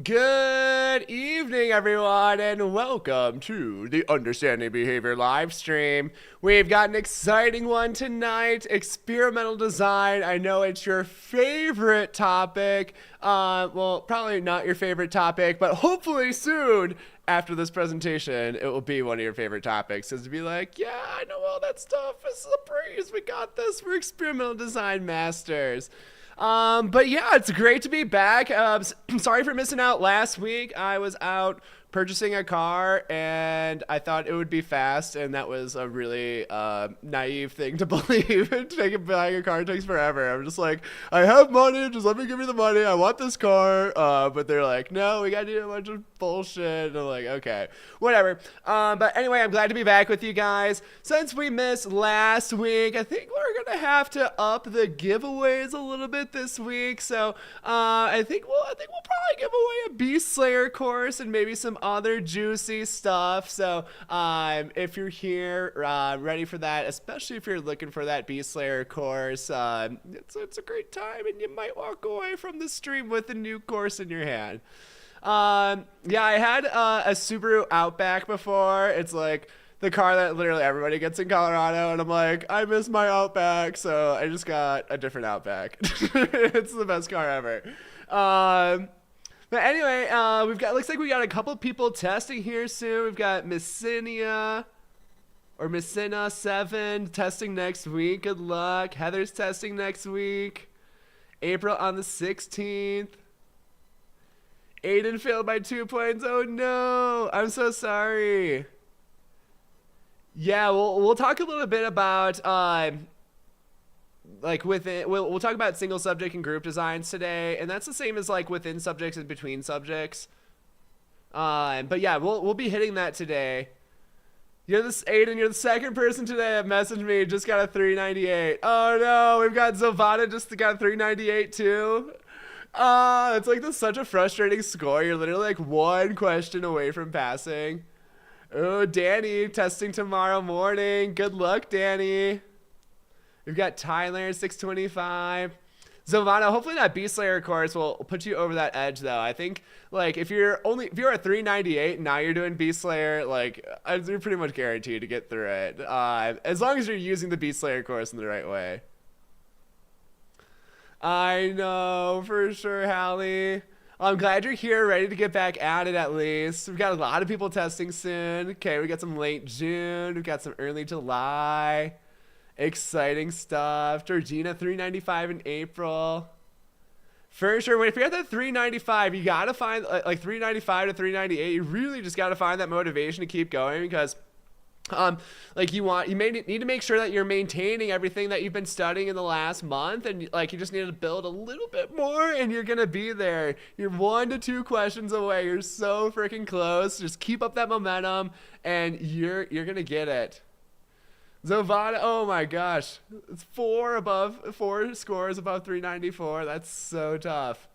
Good evening, everyone, and welcome to the Understanding Behavior live stream. We've got an exciting one tonight, experimental design. I know it's your favorite topic. Well, probably not your favorite topic, but hopefully soon after this presentation, it will be one of your favorite topics. Is to be like, yeah, I know all that stuff. This is a breeze. We got this. We're experimental design masters. But yeah, it's great to be back. Sorry for missing out last week. I was out purchasing a car and I thought it would be fast, and that was a really naive thing to believe. Buying a car takes forever. I'm just like, I have money, just let me give me the money. I want this car. But they're like, no, we gotta do a bunch of bullshit. And I'm like, okay, whatever. But anyway, I'm glad to be back with you guys. Since we missed last week, I think we're gonna have to up the giveaways a little bit this week. So I think we'll probably give away a Beast Slayer course and maybe some other juicy stuff. So if you're here ready for that, especially if you're looking for that Beast Slayer course, it's a great time, and you might walk away from the stream with a new course in your hand. Yeah, I had a Subaru Outback before. It's like the car that literally everybody gets in Colorado, and I'm like, I miss my Outback, so I just got a different Outback. It's the best car ever. But anyway, looks like we got a couple people testing here soon. We've got Messina or Messina 7 testing next week. Good luck. Heather's testing next week. April on the 16th. Aiden failed by 2 points. Oh no, I'm so sorry. Yeah, we'll talk a little bit about like within we'll talk about single subject and group designs today, and that's the same as like within subjects and between subjects. But yeah, we'll be hitting that today. Aiden, you're the second person today that messaged me. Just got a 398. Oh no, we've got Zovada just got a 398 too. It's like such a frustrating score. You're literally like one question away from passing. Oh, Danny testing tomorrow morning. Good luck, Danny. We've got Tyler 625. Zovana, hopefully that Beast Slayer course will put you over that edge, though. I think like if you're at 398 and now you're doing Beast Slayer, like you're pretty much guaranteed to get through it. As long as you're using the Beast Slayer course in the right way. I know for sure, Hallie. I'm glad you're here, ready to get back at it at least. We've got a lot of people testing soon. Okay, we got some late June. We've got some early July. Exciting stuff. Georgina 395 in April. For sure. If you're at that 395, you gotta find like 395 to 398. You really just gotta find that motivation to keep going, because like you may need to make sure that you're maintaining everything that you've been studying in the last month, and like you just need to build a little bit more, and you're gonna be there. You're 1 to 2 questions away. You're so freaking close. Just keep up that momentum, and you're gonna get it. Zovada, oh my gosh, it's 4 scores above 394. That's so tough.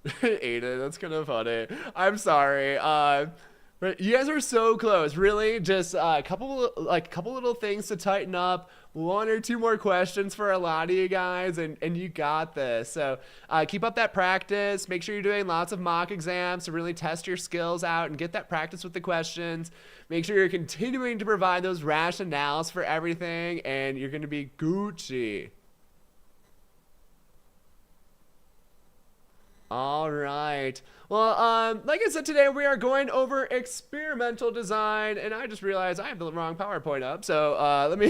Aiden, that's kind of funny. I'm sorry. But you guys are so close. Really, just a couple little things to tighten up. 1 or 2 more questions for a lot of you guys, and you got this. So keep up that practice. Make sure you're doing lots of mock exams to really test your skills out and get that practice with the questions. Make sure you're continuing to provide those rationales for everything, and you're going to be Gucci. All right. Well, like I said, today we are going over experimental design, and I just realized I have the wrong PowerPoint up. So let me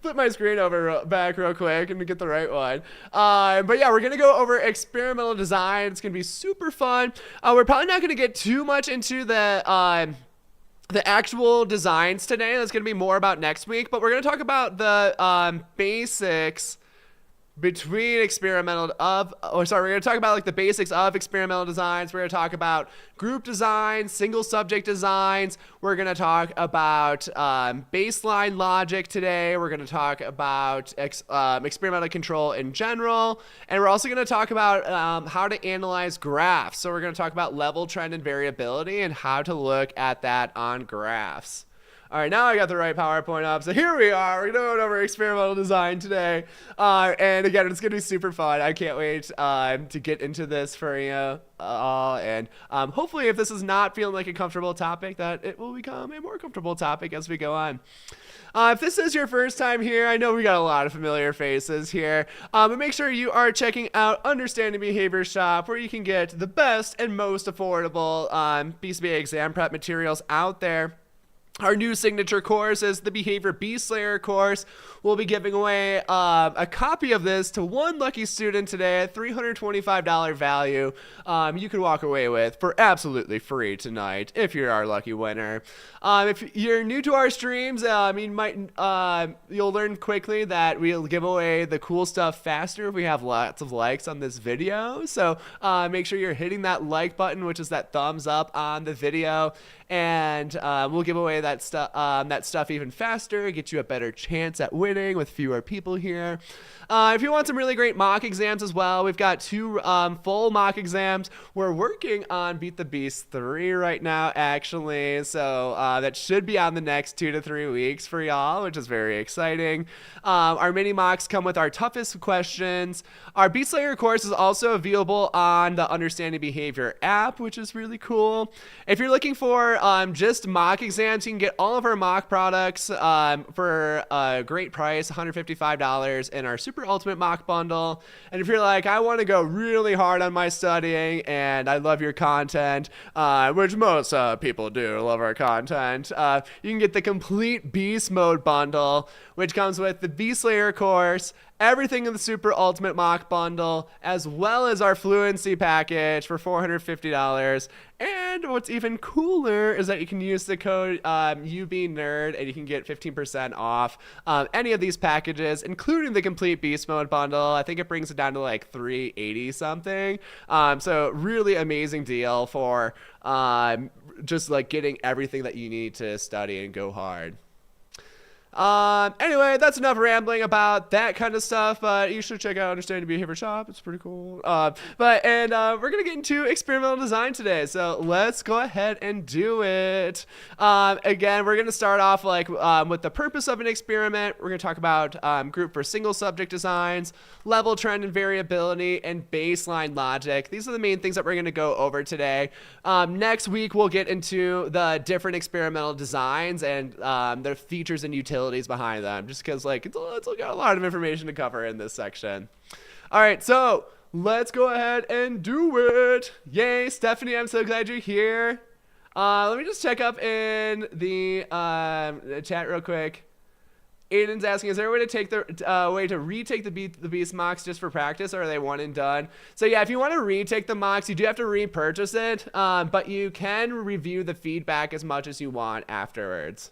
flip my screen back real quick and get the right one. But yeah, we're gonna go over experimental design. It's gonna be super fun. We're probably not gonna get too much into the actual designs today. That's gonna be more about next week. But we're gonna talk about the basics between we're going to talk about like the basics of experimental designs. We're going to talk about group designs, single subject designs. We're going to talk about baseline logic today. We're going to talk about experimental control in general. And we're also going to talk about how to analyze graphs. So we're going to talk about level, trend, and variability and how to look at that on graphs. All right, now I got the right PowerPoint up. So here we are. We're going over experimental design today. And again, it's going to be super fun. I can't wait to get into this for you all. And hopefully if this is not feeling like a comfortable topic, that it will become a more comfortable topic as we go on. If this is your first time here, I know we got a lot of familiar faces here, but make sure you are checking out Understanding Behavior Shop, where you can get the best and most affordable BCBA exam prep materials out there. Our new signature course is the Behavior BCBA course. We'll be giving away a copy of this to one lucky student today at $325 value. You can walk away with for absolutely free tonight if you're our lucky winner. If you're new to our streams, you'll learn quickly that we'll give away the cool stuff faster if we have lots of likes on this video. So make sure you're hitting that like button, which is that thumbs up on the video, and we'll give away that stuff even faster, get you a better chance at winning with fewer people here. If you want some really great mock exams as well, we've got 2 full mock exams. We're working on Beat the Beast 3 right now, actually, so that should be on the next 2 to 3 weeks for y'all, which is very exciting. Our mini mocks come with our toughest questions. Our Beat Slayer course is also available on the Understanding Behavior app, which is really cool. If you're looking for just mock exams, you can get all of our mock products for a great price, $155 in our Super Ultimate Mock Bundle. And if you're like, I want to go really hard on my studying and I love your content, which most people do love our content, you can get the Complete Beast Mode Bundle, which comes with the Beast Slayer course, everything in the Super Ultimate Mock Bundle, as well as our Fluency package for $450. And what's even cooler is that you can use the code UBNerd and you can get 15% off any of these packages, including the Complete Beast Mode Bundle. I think it brings it down to like $380 something. So really amazing deal for just like getting everything that you need to study and go hard. Anyway, that's enough rambling about that kind of stuff, but you should check out Understanding Behavior Shop. It's pretty cool. We're going to get into experimental design today, so let's go ahead and do it. Again, we're going to start off with the purpose of an experiment. We're going to talk about group for single subject designs, level, trend, and variability, and baseline logic. These are the main things that we're going to go over today. Next week, we'll get into the different experimental designs and their features and utilities behind them, just because it's got a lot of information to cover in this section. All right, so let's go ahead and do it. Yay, Stephanie, I'm so glad you're here. Let me just check up in the chat real quick. Aiden's asking, is there a way to take retake the Beast mocks just for practice, or are they one and done? So yeah, if you want to retake the mocks, you do have to repurchase it, but you can review the feedback as much as you want afterwards.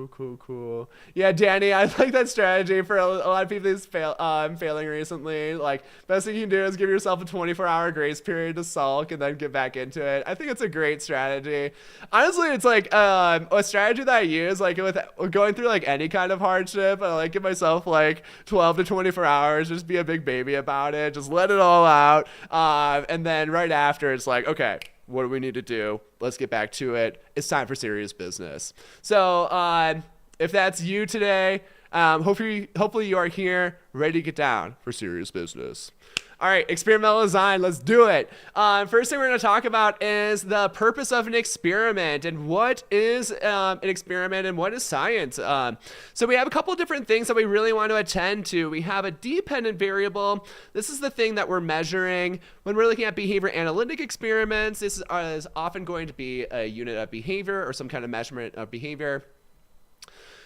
Cool. Yeah, Danny, I like that strategy for a lot of people who's failing recently. Like, best thing you can do is give yourself a 24-hour grace period to sulk and then get back into it. I think it's a great strategy. Honestly, it's like a strategy that I use like with going through like any kind of hardship. I like give myself like 12 to 24 hours, just be a big baby about it, just let it all out, and then right after it's like, okay, what do we need to do? Let's get back to it. It's time for serious business. So if that's you today, hopefully you are here ready to get down for serious business. All right, experimental design, let's do it. First thing we're going to talk about is the purpose of an experiment and what is an experiment and what is science. So we have a couple different things that we really want to attend to. We have a dependent variable. This is the thing that we're measuring. When we're looking at behavior analytic experiments, this is often going to be a unit of behavior or some kind of measurement of behavior.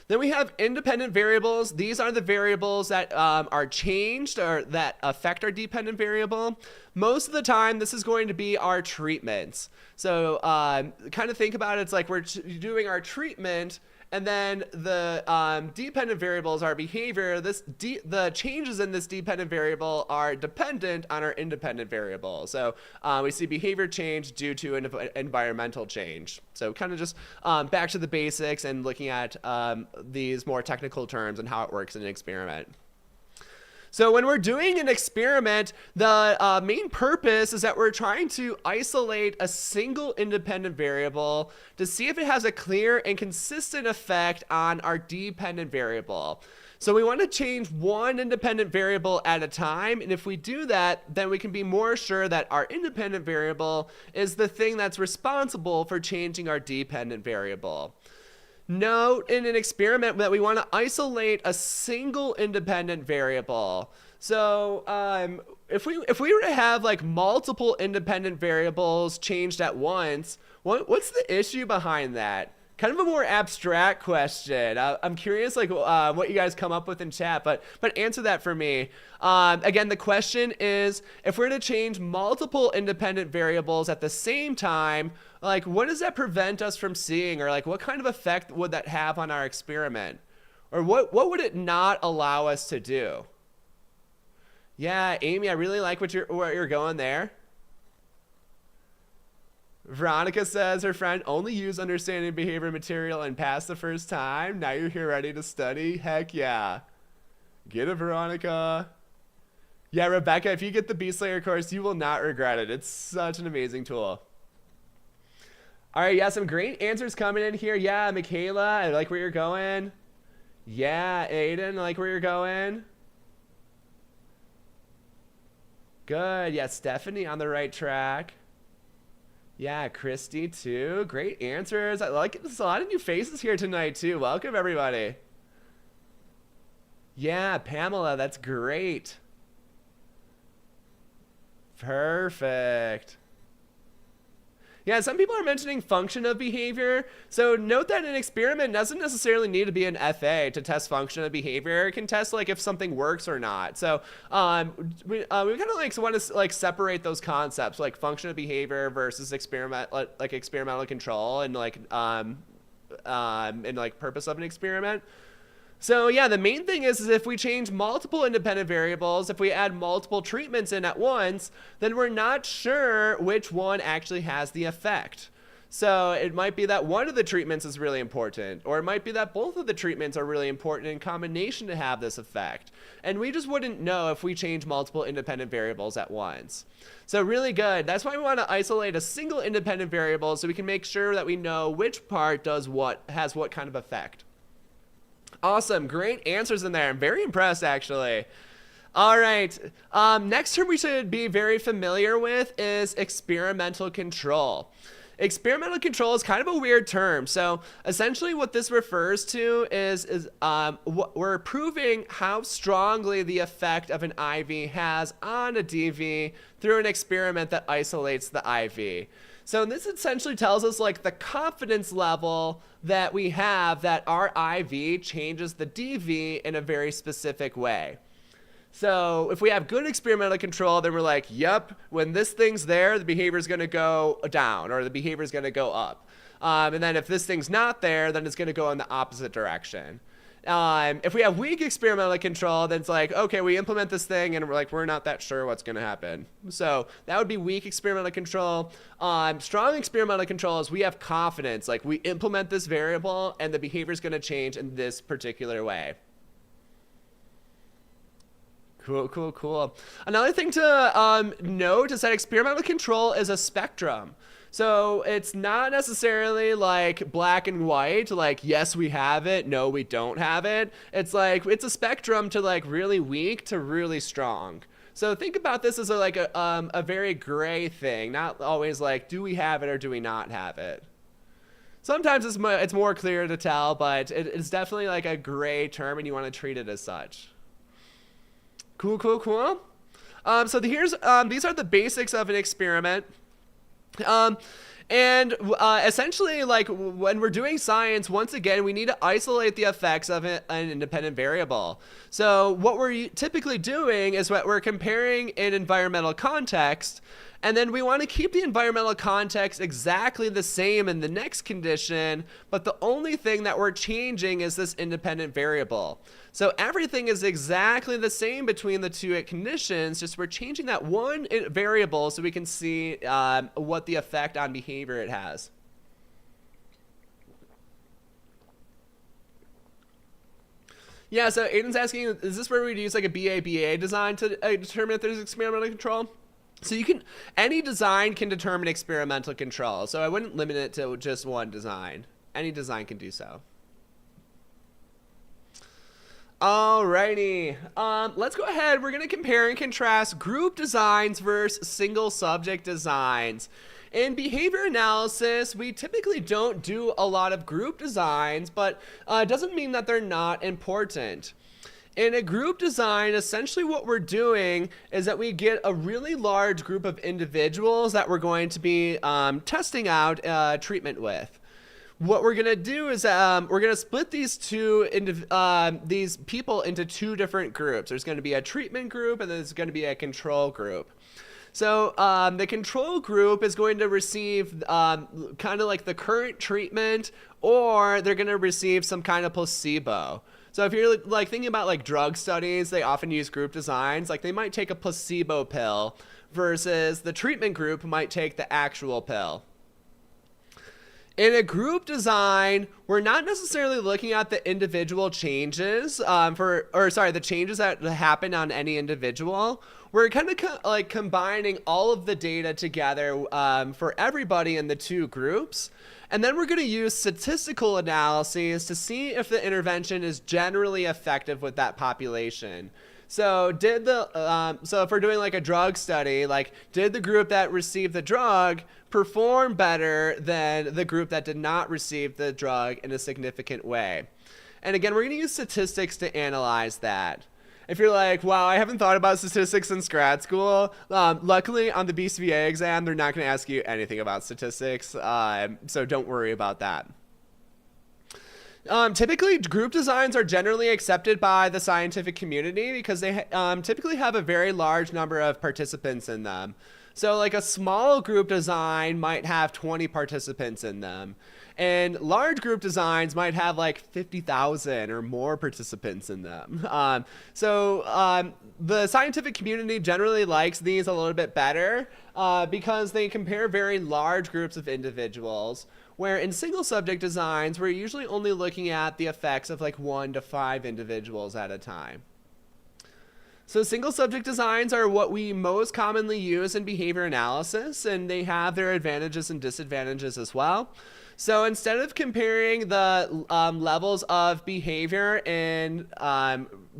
Then we have independent variables. These are the variables that are changed or that affect our dependent variable. Most of the time, this is going to be our treatments. So kind of think about it, it's like we're doing our treatment, and then the dependent variables are behavior. The changes in this dependent variable are dependent on our independent variable. So we see behavior change due to an environmental change. So kind of just back to the basics and looking at these more technical terms and how it works in an experiment. So when we're doing an experiment, the main purpose is that we're trying to isolate a single independent variable to see if it has a clear and consistent effect on our dependent variable. So we want to change one independent variable at a time, and if we do that, then we can be more sure that our independent variable is the thing that's responsible for changing our dependent variable. Note in an experiment that we want to isolate a single independent variable. So if we were to have like multiple independent variables changed at once, what's the issue behind that? Kind of a more abstract question. I'm curious like what you guys come up with in chat, but answer that for me. Again, the question is, if we're to change multiple independent variables at the same time, like what does that prevent us from seeing, or like what kind of effect would that have on our experiment? Or what would it not allow us to do? Yeah, Amy, I really like what you're going there. Veronica says her friend only used understanding behavior material and passed the first time. Now you're here ready to study. Heck yeah. Get it, Veronica. Yeah, Rebecca, if you get the Beast Slayer course, you will not regret it. It's such an amazing tool. All right, yeah, some great answers coming in here. Yeah, Michaela, I like where you're going. Yeah, Aiden, I like where you're going. Good. Yeah, Stephanie on the right track. Yeah, Christy too. Great answers. I like it. There's a lot of new faces here tonight too. Welcome everybody. Yeah, Pamela, that's great. Perfect. Yeah, some people are mentioning function of behavior. So note that an experiment doesn't necessarily need to be an FA to test function of behavior. It can test like if something works or not. So we kind of like want to like separate those concepts, like function of behavior versus experimental control and like purpose of an experiment. So yeah, the main thing is if we change multiple independent variables, if we add multiple treatments in at once, then we're not sure which one actually has the effect. So it might be that one of the treatments is really important, or it might be that both of the treatments are really important in combination to have this effect. And we just wouldn't know if we change multiple independent variables at once. So really good. That's why we want to isolate a single independent variable so we can make sure that we know which part does what, has what kind of effect. Awesome. Great answers in there. I'm very impressed, actually. All right. Next term we should be very familiar with is experimental control. Experimental control is kind of a weird term. So essentially what this refers to is we're proving how strongly the effect of an IV has on a DV through an experiment that isolates the IV. So this essentially tells us like the confidence level that we have that our IV changes the DV in a very specific way. So if we have good experimental control, then we're like, yep, when this thing's there, the behavior is going to go down or the behavior is going to go up. And then if this thing's not there, then it's going to go in the opposite direction. If we have weak experimental control, then it's like, okay, we implement this thing and we're not that sure what's going to happen. So that would be weak experimental control. Strong experimental control is we have confidence, like we implement this variable and the behavior is going to change in this particular way. Cool. Another thing to note is that experimental control is a spectrum. So it's not necessarily like black and white, like yes we have it, no we don't have it. It's like it's a spectrum to like really weak to really strong. So think about this as a very gray thing, not always like do we have it or do we not have it. Sometimes it's more clear to tell, but it's definitely like a gray term and you want to treat it as such. Cool. So these are the basics of an experiment. Essentially, like when we're doing science, once again, we need to isolate the effects of an independent variable. So what we're typically doing is what we're comparing an environmental context, and then we want to keep the environmental context exactly the same in the next condition, but the only thing that we're changing is this independent variable. So everything is exactly the same between the two conditions, just we're changing that one variable so we can see what the effect on behavior it has. Yeah, so Aiden's asking, is this where we'd use like a BABA design to determine if there's experimental control? So you can, any design can determine experimental control. So I wouldn't limit it to just one design. Any design can do so. Alrighty, let's go ahead. We're going to compare and contrast group designs versus single subject designs. In behavior analysis, we typically don't do a lot of group designs, but it doesn't mean that they're not important. In a group design, essentially what we're doing is that we get a really large group of individuals that we're going to be testing out treatment with. What we're gonna do is we're gonna split these these people into two different groups. There's gonna be a treatment group and there's gonna be a control group. So the control group is going to receive kind of like the current treatment, or they're gonna receive some kind of placebo. So if you're like thinking about like drug studies, they often use group designs. Like they might take a placebo pill versus the treatment group might take the actual pill. In a group design, we're not necessarily looking at the individual changes the changes that happen on any individual. We're kind of like combining all of the data together for everybody in the two groups. And then we're going to use statistical analyses to see if the intervention is generally effective with that population. So so if we're doing like a drug study, like did the group that received the drug perform better than the group that did not receive the drug in a significant way? And again, we're going to use statistics to analyze that. If you're like, wow, I haven't thought about statistics since grad school, luckily on the BCBA exam, they're not going to ask you anything about statistics, so don't worry about that. Typically, group designs are generally accepted by the scientific community because they typically have a very large number of participants in them. So like a small group design might have 20 participants in them. And large group designs might have like 50,000 or more participants in them. The scientific community generally likes these a little bit better because they compare very large groups of individuals, where in single subject designs, we're usually only looking at the effects of like 1 to 5 individuals at a time. So single subject designs are what we most commonly use in behavior analysis, and they have their advantages and disadvantages as well. So instead of comparing the levels of behavior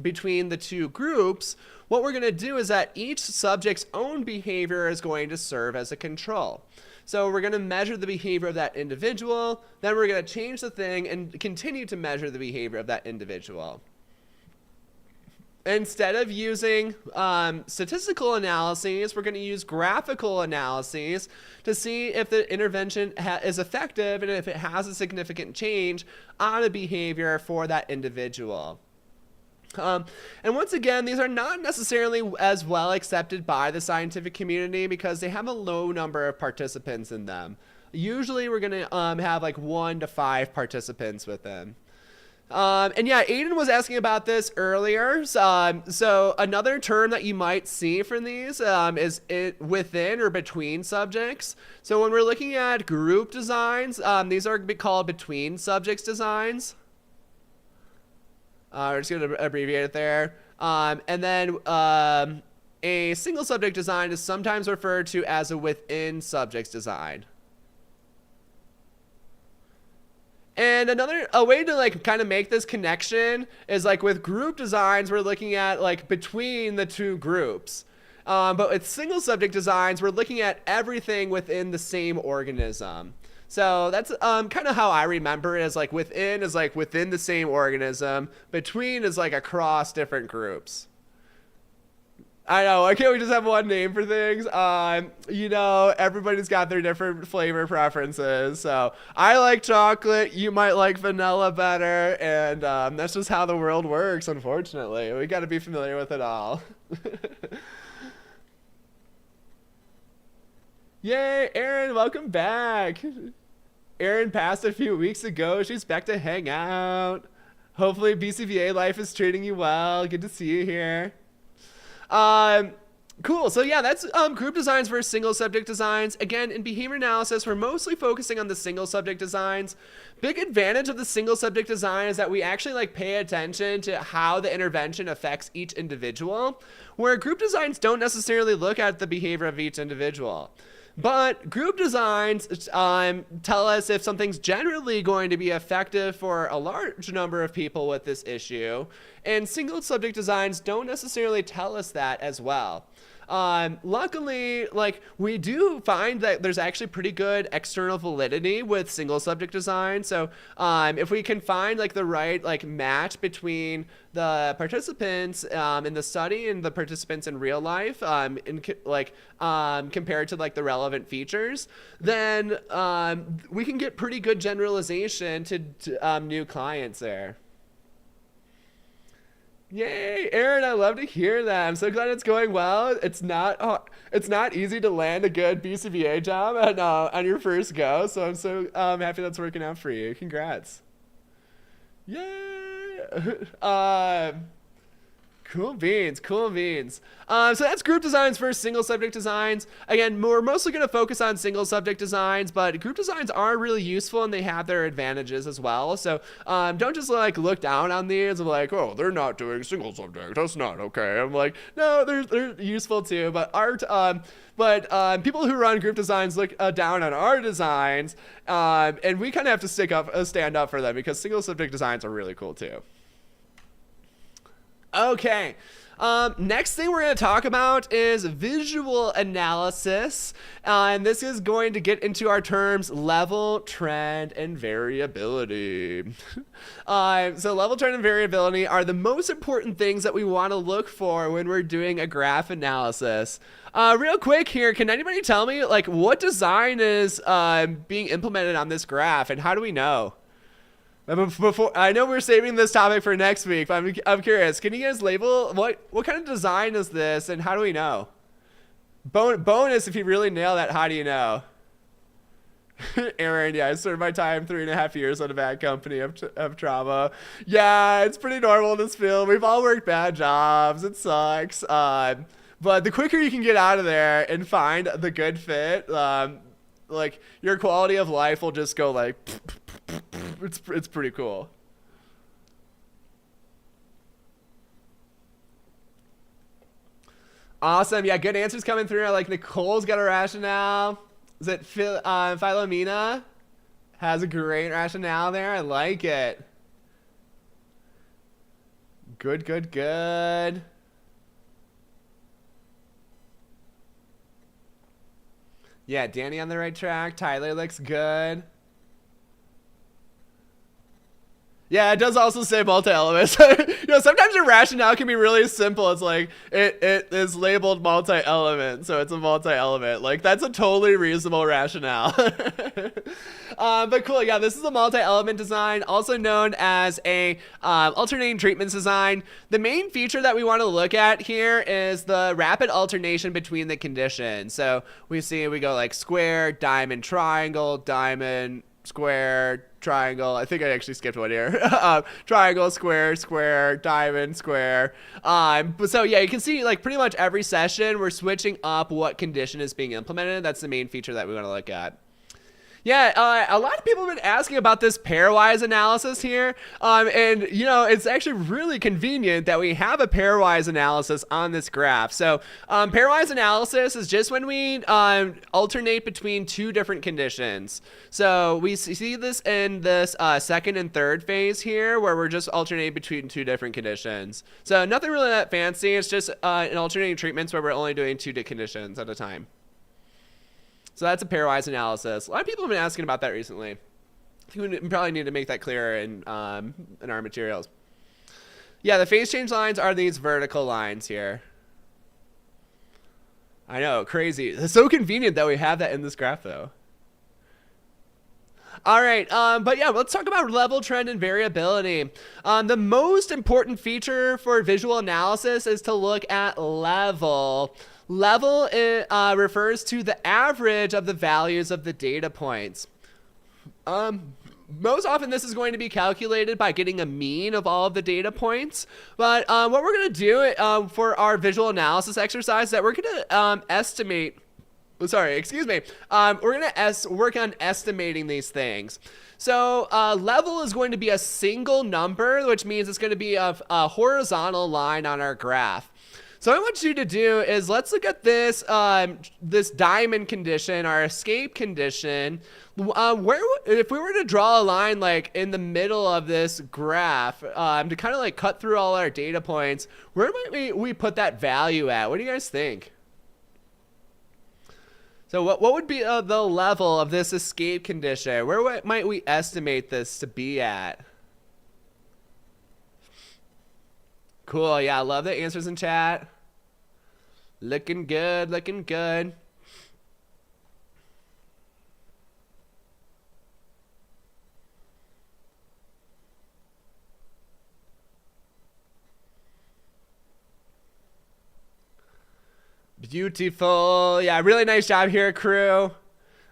between the two groups, what we're going to do is that each subject's own behavior is going to serve as a control. So we're going to measure the behavior of that individual, then we're going to change the thing and continue to measure the behavior of that individual. Instead of using statistical analyses, we're going to use graphical analyses to see if the intervention is effective and if it has a significant change on a behavior for that individual. And once again, these are not necessarily as well accepted by the scientific community because they have a low number of participants in them. Usually we're going to have like 1 to 5 participants with them. And yeah, Aiden was asking about this earlier. So another term that you might see from these is it within or between subjects. So when we're looking at group designs, these are called between subjects designs. We're just going to abbreviate it there. And then a single subject design is sometimes referred to as a within subjects design. And a way to like kind of make this connection is like with group designs, we're looking at like between the two groups. But with single subject designs, we're looking at everything within the same organism. So that's kind of how I remember it, is like within is like within the same organism. Between is like across different groups. I know, why can't we just have one name for things? You know, everybody's got their different flavor preferences. So I like chocolate, you might like vanilla better, and that's just how the world works, unfortunately. We got to be familiar with it all. Yay, Erin, welcome back. Erin passed a few weeks ago. She's back to hang out. Hopefully BCBA life is treating you well. Good to see you here. Cool. So yeah, that's group designs versus single subject designs. Again, in behavior analysis, we're mostly focusing on the single subject designs. Big advantage of the single subject design is that we actually like pay attention to how the intervention affects each individual, where group designs don't necessarily look at the behavior of each individual. But group designs tell us if something's generally going to be effective for a large number of people with this issue. And single subject designs don't necessarily tell us that as well. Luckily, like we do find that there's actually pretty good external validity with single subject design. So if we can find like the right like match between the participants in the study and the participants in real life, compared to like the relevant features, then we can get pretty good generalization to new clients there. Yay, Aaron, I love to hear that. I'm so glad it's going well. It's not easy to land a good BCBA job on your first go, so I'm so happy that's working out for you. Congrats. Yay. Cool beans, cool beans. So that's group designs versus single subject designs. Again, we're mostly going to focus on single subject designs, but group designs are really useful and they have their advantages as well. So don't just like look down on these and like, oh, they're not doing single subject. That's not okay. I'm like, no, they're useful too. But people who run group designs look down on our designs, and we kind of have to stand up for them because single subject designs are really cool too. Okay, next thing we're going to talk about is visual analysis, and this is going to get into our terms level, trend, and variability. So level, trend, and variability are the most important things that we want to look for when we're doing a graph analysis. Real quick here, can anybody tell me like what design is being implemented on this graph, and how do we know? Before, I know we're saving this topic for next week, but I'm curious. Can you guys label what kind of design is this, and how do we know? Bonus if you really nail that. How do you know? Aaron, yeah, I served my time 3.5 years on a bad company of trauma. Yeah, it's pretty normal in this field. We've all worked bad jobs. It sucks. But the quicker you can get out of there and find the good fit, like your quality of life will just go like. It's pretty cool. Awesome. Yeah, good answers coming through. Like Nicole's got a rationale. Is it Philomena has a great rationale there. I like it. Good, good, good. Yeah, Danny on the right track. Tyler looks good. Yeah, it does also say multi-elements. Sometimes your rationale can be really simple. It's like, it is labeled multi-element, so it's a multi-element. Like, that's a totally reasonable rationale. But cool, yeah, this is a multi-element design, also known as a alternating treatments design. The main feature that we want to look at here is the rapid alternation between the conditions. So we go like square, diamond, triangle, diamond, square, triangle. I think I actually skipped one here. Triangle, square, square, diamond, square. But so yeah, you can see like pretty much every session we're switching up what condition is being implemented. That's the main feature that we want to look at. Yeah, a lot of people have been asking about this pairwise analysis here, and it's actually really convenient that we have a pairwise analysis on this graph. So pairwise analysis is just when we alternate between two different conditions. So we see this in this second and third phase here, where we're just alternating between two different conditions. So nothing really that fancy. It's just an alternating treatments where we're only doing two conditions at a time. So that's a pairwise analysis. A lot of people have been asking about that recently. I think we probably need to make that clearer in our materials. Yeah, the phase change lines are these vertical lines here. I know, crazy. It's so convenient that we have that in this graph, though. All right, but yeah, let's talk about level, trend, and variability. The most important feature for visual analysis is to look at level. Level refers to the average of the values of the data points. most often this is going to be calculated by getting a mean of all of the data points. But what we're going to do for our visual analysis exercise is that we're going to estimate. Sorry, excuse me. We're going to work on estimating these things. So level is going to be a single number, which means it's going to be a horizontal line on our graph. So what I want you to do is let's look at this this diamond condition, our escape condition. If we were to draw a line like in the middle of this graph to kind of like cut through all our data points, where might we put that value at? What do you guys think? So what would be the level of this escape condition? Where might we estimate this to be at? Cool, yeah, I love the answers in chat. Looking good, looking good. Beautiful. Yeah, really nice job here, crew.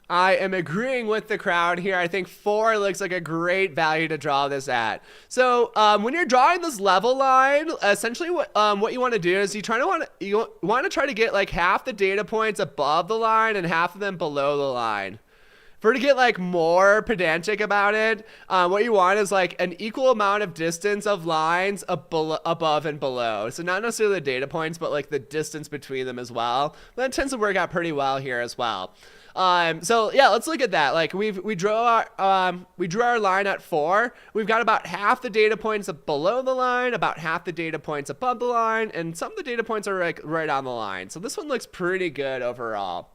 I am agreeing with the crowd here. I think 4 looks like a great value to draw this at. So when you're drawing this level line, essentially what you want to do is you want to try to get like half the data points above the line and half of them below the line. For to get like more pedantic about it, what you want is like an equal amount of distance of lines above and below. So not necessarily the data points, but like the distance between them as well. That tends to work out pretty well here as well. So yeah, let's look at that. Like we drew our line at 4. We've got about half the data points below the line, about half the data points above the line, and some of the data points are like right on the line. So this one looks pretty good overall.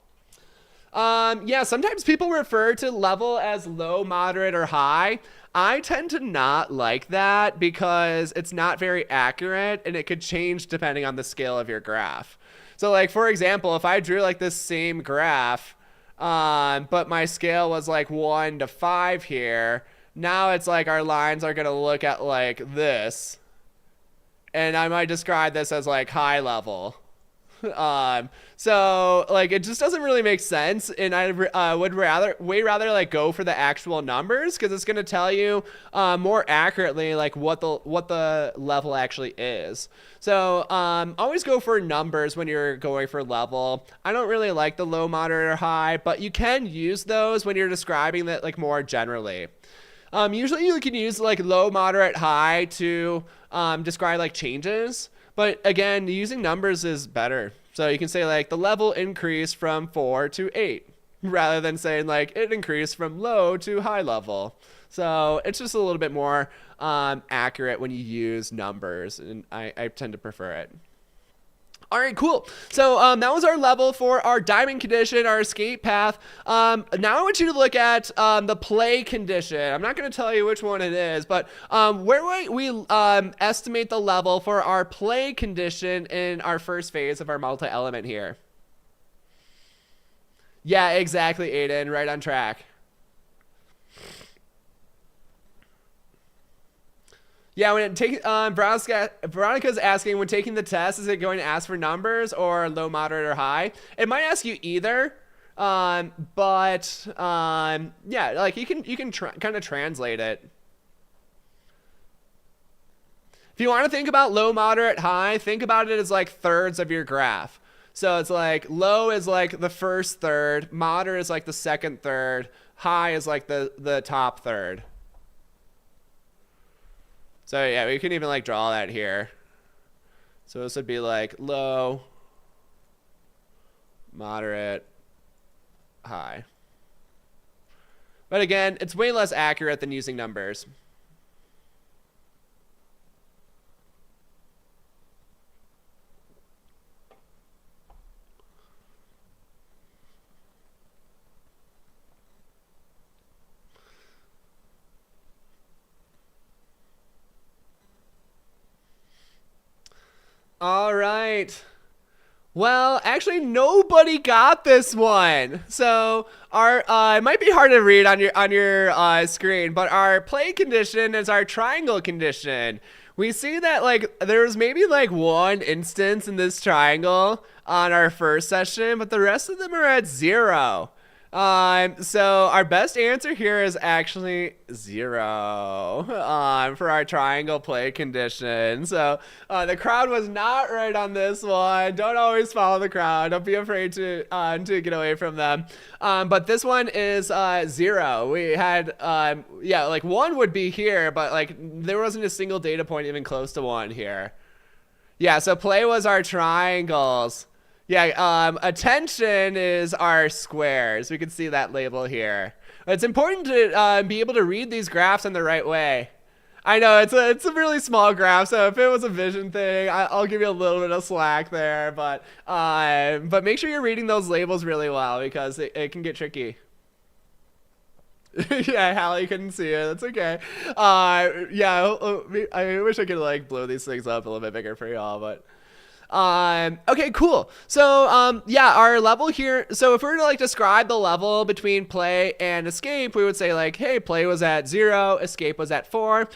Yeah, sometimes people refer to level as low, moderate, or high. I tend to not like that because it's not very accurate and it could change depending on the scale of your graph. So like, for example, if I drew like this same graph, but my scale was like 1 to 5 here, now it's like our lines are going to look at like this. And I might describe this as like high level. So like it just doesn't really make sense, and I would way rather like go for the actual numbers because it's going to tell you more accurately like what the level actually is. So always go for numbers when you're going for level. I don't really like the low, moderate, or high, but you can use those when you're describing that like more generally. Usually you can use like low, moderate, high to describe like changes. But again, using numbers is better. So you can say like the level increased from 4 to 8 rather than saying like it increased from low to high level. So it's just a little bit more accurate when you use numbers, and I tend to prefer it. All right, cool. So that was our level for our diamond condition, our escape path. Now I want you to look at the play condition. I'm not going to tell you which one it is, but where might we estimate the level for our play condition in our first phase of our multi-element here? Yeah, exactly, Aiden. Right on track. Yeah, when Veronica's asking, when taking the test, is it going to ask for numbers or low, moderate, or high? It might ask you either, yeah, like you can kind of translate it. If you want to think about low, moderate, high, think about it as like thirds of your graph. So it's like low is like the first third, moderate is like the second third, high is like the top third. So yeah, we can even like draw that here. So this would be like low, moderate, high. But again, it's way less accurate than using numbers. All right. Well, actually, nobody got this one. So our it might be hard to read on your screen, but our play condition is our triangle condition. We see that like there's maybe like one instance in this triangle on our first session, but the rest of them are at 0. So our best answer here is actually 0 for our triangle play condition. So the crowd was not right on this one. Don't always follow the crowd. Don't be afraid to get away from them. But this one is 0. We had yeah, like 1 would be here, but like there wasn't a single data point even close to 1 here. Yeah, so play was our triangles. Yeah, attention is our squares. We can see that label here. It's important to be able to read these graphs in the right way. I know it's a really small graph, so if it was a vision thing, I'll give you a little bit of slack there. But make sure you're reading those labels really well because it can get tricky. Yeah, Hallie couldn't see it. That's okay. Yeah, I wish I could like blow these things up a little bit bigger for y'all, but. Okay, cool. So, yeah, our level here. So if we were to like describe the level between play and escape, we would say like, hey, play was at 0, escape was at 4.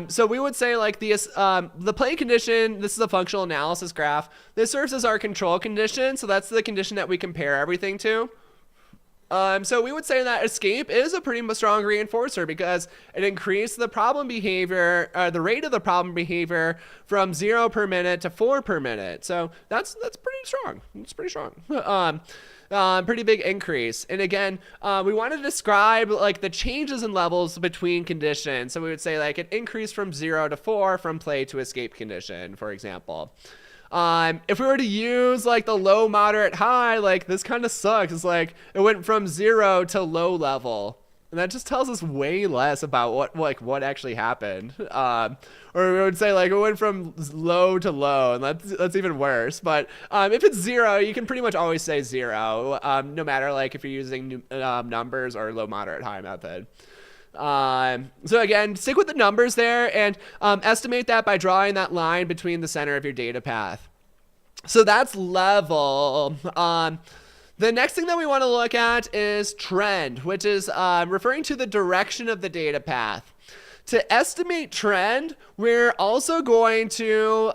So we would say like the play condition, this is a functional analysis graph. This serves as our control condition. So that's the condition that we compare everything to. So we would say that escape is a pretty strong reinforcer because it increased the problem behavior, the rate of the problem behavior from 0 per minute to 4 per minute. So that's pretty strong. It's pretty strong. Pretty big increase. And again, we want to describe like the changes in levels between conditions. So we would say like it increased from 0 to 4 from play to escape condition, for example. If we were to use like the low, moderate, high, like this kind of sucks. It's like it went from 0 to low level. And that just tells us way less about what actually happened. Or we would say like it went from low to low, and that's even worse. But if it's 0, you can pretty much always say 0, no matter like if you're using numbers or low, moderate, high method. So again, stick with the numbers there and estimate that by drawing that line between the center of your data path. So that's level. The next thing that we want to look at is trend, which is referring to the direction of the data path. To estimate trend, we're also going to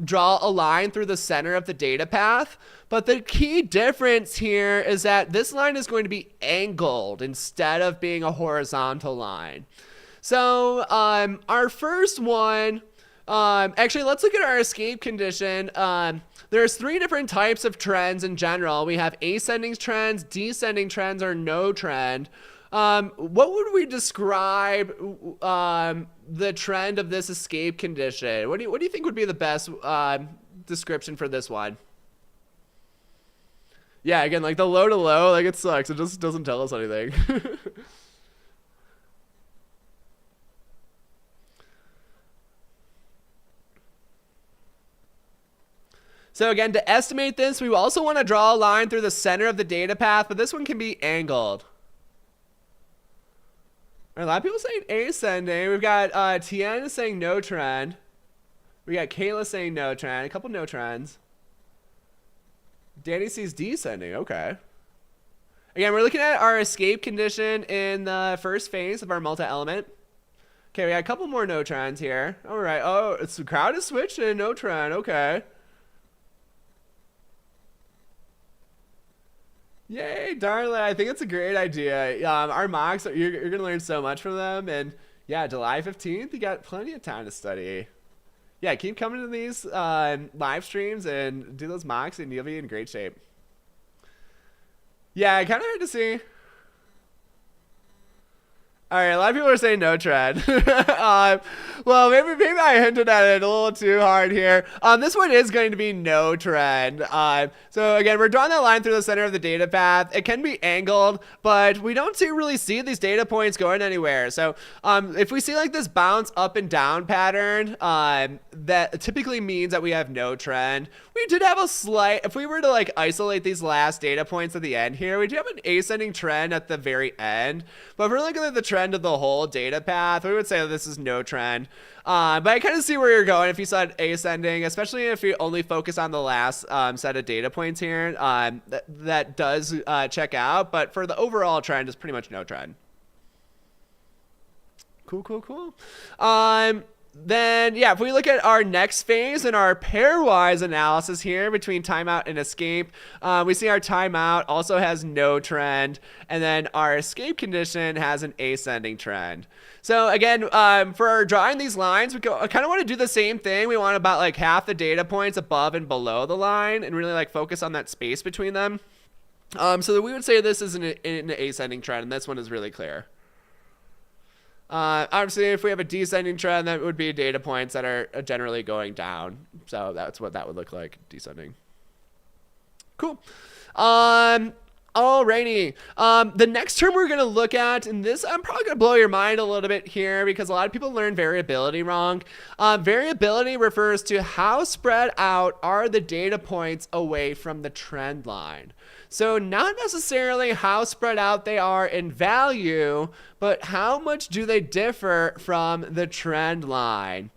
draw a line through the center of the data path. But the key difference here is that this line is going to be angled instead of being a horizontal line. So our first one, actually, let's look at our escape condition. There's 3 different types of trends in general. We have ascending trends, descending trends, or no trend. What would we describe the trend of this escape condition? What do you think would be the best description for this one? Yeah, again, like the low to low, like it sucks. It just doesn't tell us anything. So again, to estimate this, we also want to draw a line through the center of the data path, but this one can be angled. A lot of people saying ascending. We've got Tien saying no trend. We got Kayla saying no trend. A couple no trends. Danny sees descending. Okay. Again, we're looking at our escape condition in the first phase of our multi-element. Okay, we got a couple more no trends here. All right. Oh, it's the crowd is switching. No trend. Okay. Yay, Darla. I think it's a great idea. Our mocks, you're going to learn so much from them. And yeah, July 15th, you got plenty of time to study. Yeah, keep coming to these live streams and do those mocks, and you'll be in great shape. Yeah, kind of hard to see. All right, a lot of people are saying no trend. Well, maybe I hinted at it a little too hard here. This one is going to be no trend. So again, we're drawing that line through the center of the data path. It can be angled, but we don't really see these data points going anywhere. So if we see like this bounce up and down pattern, that typically means that we have no trend. We did have a slight, if we were to like isolate these last data points at the end here, we do have an ascending trend at the very end. But if we're looking at the trend of the whole data path, we would say that this is no trend. But I kind of see where you're going if you said ascending, especially if you only focus on the last set of data points here. That does check out, but for the overall trend, it's pretty much no trend. Cool. then, yeah, if we look at our next phase in our pairwise analysis here between timeout and escape, we see our timeout also has no trend, and then our escape condition has an ascending trend. So again, for drawing these lines, we kind of want to do the same thing. We want about like half the data points above and below the line and really like focus on that space between them. So that we would say this is an ascending trend, and this one is really clear. Obviously, if we have a descending trend, that would be data points that are generally going down. So that's what that would look like, descending. Cool. Alrighty. The next term we're going to look at, and this I'm probably going to blow your mind a little bit here because a lot of people learn variability wrong. Variability refers to how spread out are the data points away from the trend line. So not necessarily how spread out they are in value, but how much do they differ from the trend line?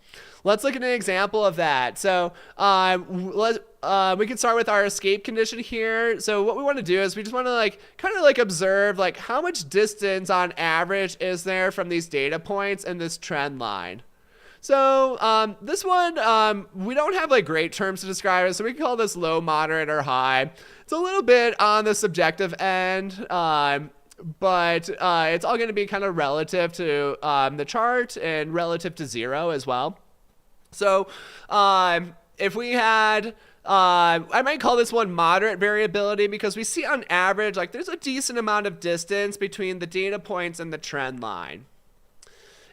Let's look at an example of that. So we can start with our escape condition here. So what we want to do is we just want to like kind of like observe like how much distance on average is there from these data points and this trend line. So this one, we don't have like great terms to describe it, so we can call this low, moderate, or high. It's a little bit on the subjective end, but it's all going to be kind of relative to the chart and relative to 0 as well. So if we had, I might call this one moderate variability because we see on average like there's a decent amount of distance between the data points and the trend line.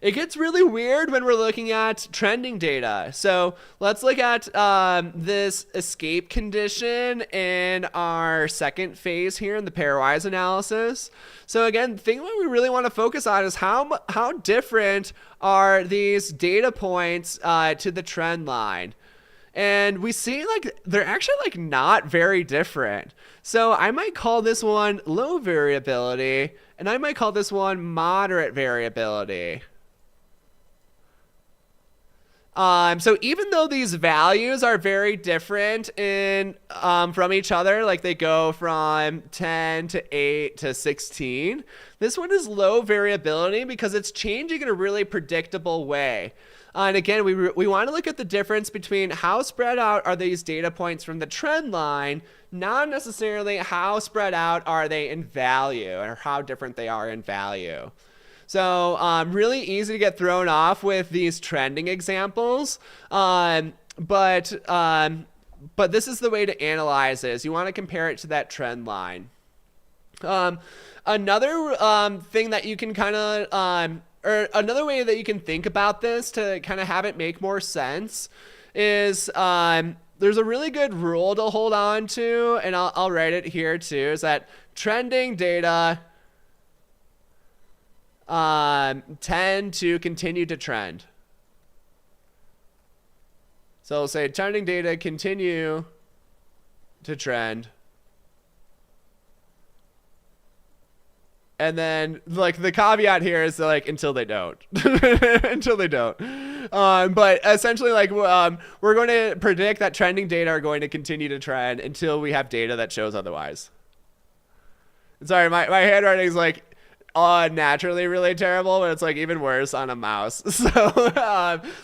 It gets really weird when we're looking at trending data. So let's look at this escape condition in our second phase here in the pairwise analysis. So again, the thing that we really want to focus on is how different are these data points to the trend line. And we see like they're actually like not very different. So I might call this one low variability, and I might call this one moderate variability. So even though these values are very different in from each other, like they go from 10 to 8 to 16, this one is low variability because it's changing in a really predictable way. And again, we want to look at the difference between how spread out are these data points from the trend line, not necessarily how spread out are they in value or how different they are in value. So really easy to get thrown off with these trending examples, but this is the way to analyze this. You want to compare it to that trend line. Another thing that you can kind of, or another way that you can think about this to kind of have it make more sense is there's a really good rule to hold on to, and I'll write it here too, is that trending data tend to continue to trend. So we'll say trending data continue to trend. And then like the caveat here is like until they don't. Until they don't. But essentially like we're going to predict that trending data are going to continue to trend until we have data that shows otherwise. Sorry, my handwriting is like naturally really terrible, but it's like even worse on a mouse. So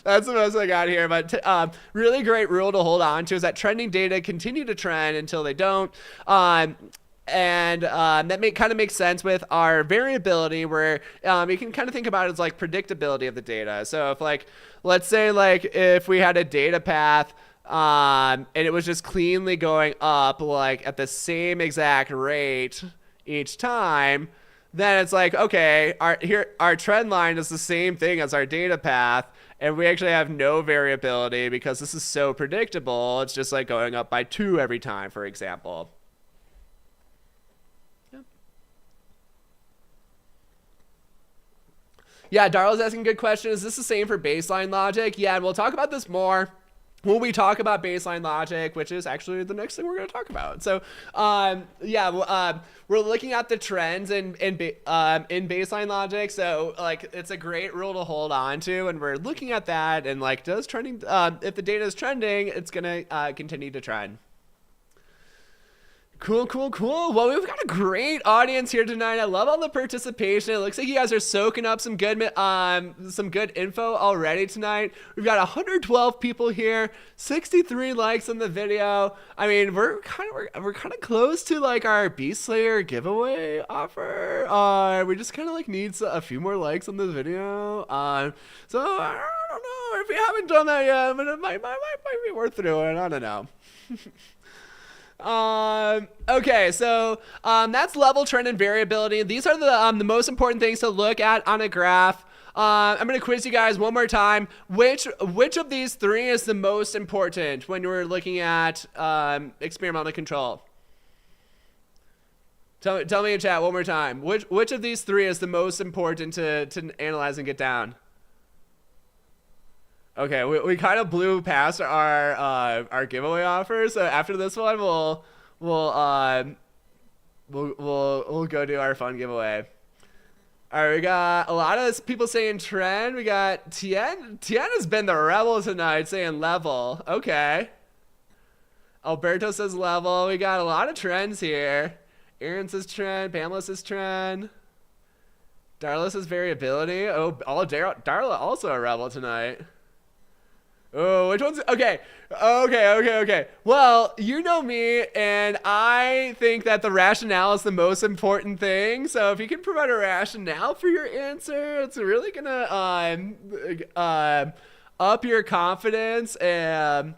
that's the most I got here. But really great rule to hold on to is that trending data continue to trend until they don't. And that kind of makes sense with our variability, where you can kind of think about it as like predictability of the data. So if like, let's say like if we had a data path and it was just cleanly going up like at the same exact rate each time, then it's like, okay, our trend line is the same thing as our data path, and we actually have no variability because this is so predictable. It's just like going up by 2 every time, for example. Yeah, Darla's asking a good question. Is this the same for baseline logic? Yeah, and we'll talk about this more when we talk about baseline logic, which is actually the next thing we're going to talk about. So, we're looking at the trends in baseline logic. So, like, it's a great rule to hold on to, and we're looking at that. And like, does trending? If the data is trending, it's going to continue to trend. Cool, cool, cool. Well, we've got a great audience here tonight. I love all the participation. It looks like you guys are soaking up some good info already tonight. We've got 112 people here, 63 likes on the video. I mean, we're kind of close to like our Beast Slayer giveaway offer. We just kind of like need a few more likes on this video. So I don't know if we haven't done that yet, but it might be worth doing. I don't know. Okay, so that's level, trend, and variability. These are the most important things to look at on a graph. I'm gonna quiz you guys one more time. Which of these three is the most important when we're looking at experimental control? Tell me in chat one more time. Which of these three is the most important to analyze and get down? Okay, we kind of blew past our giveaway offer, so after this one we'll go do our fun giveaway. All right, we got a lot of people saying trend. We got Tien. Tien has been the rebel tonight, saying level. Okay. Alberto says level. We got a lot of trends here. Aaron says trend. Pamela says trend. Darla says variability. Oh, Darla also a rebel tonight. Oh, which one's okay? Well, you know me, and I think that the rationale is the most important thing. So if you can provide a rationale for your answer, it's really gonna up your confidence in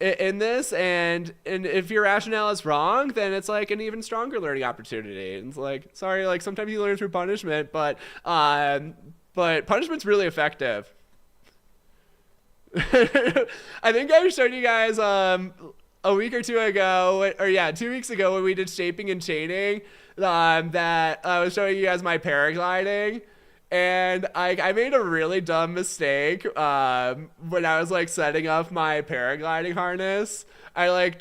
this. And if your rationale is wrong, then it's like an even stronger learning opportunity. And it's like, sorry, like sometimes you learn through punishment, but punishment's really effective. I think I showed you guys a week or two ago, 2 weeks ago when we did shaping and chaining, that I was showing you guys my paragliding, and I made a really dumb mistake when I was like setting up my paragliding harness. I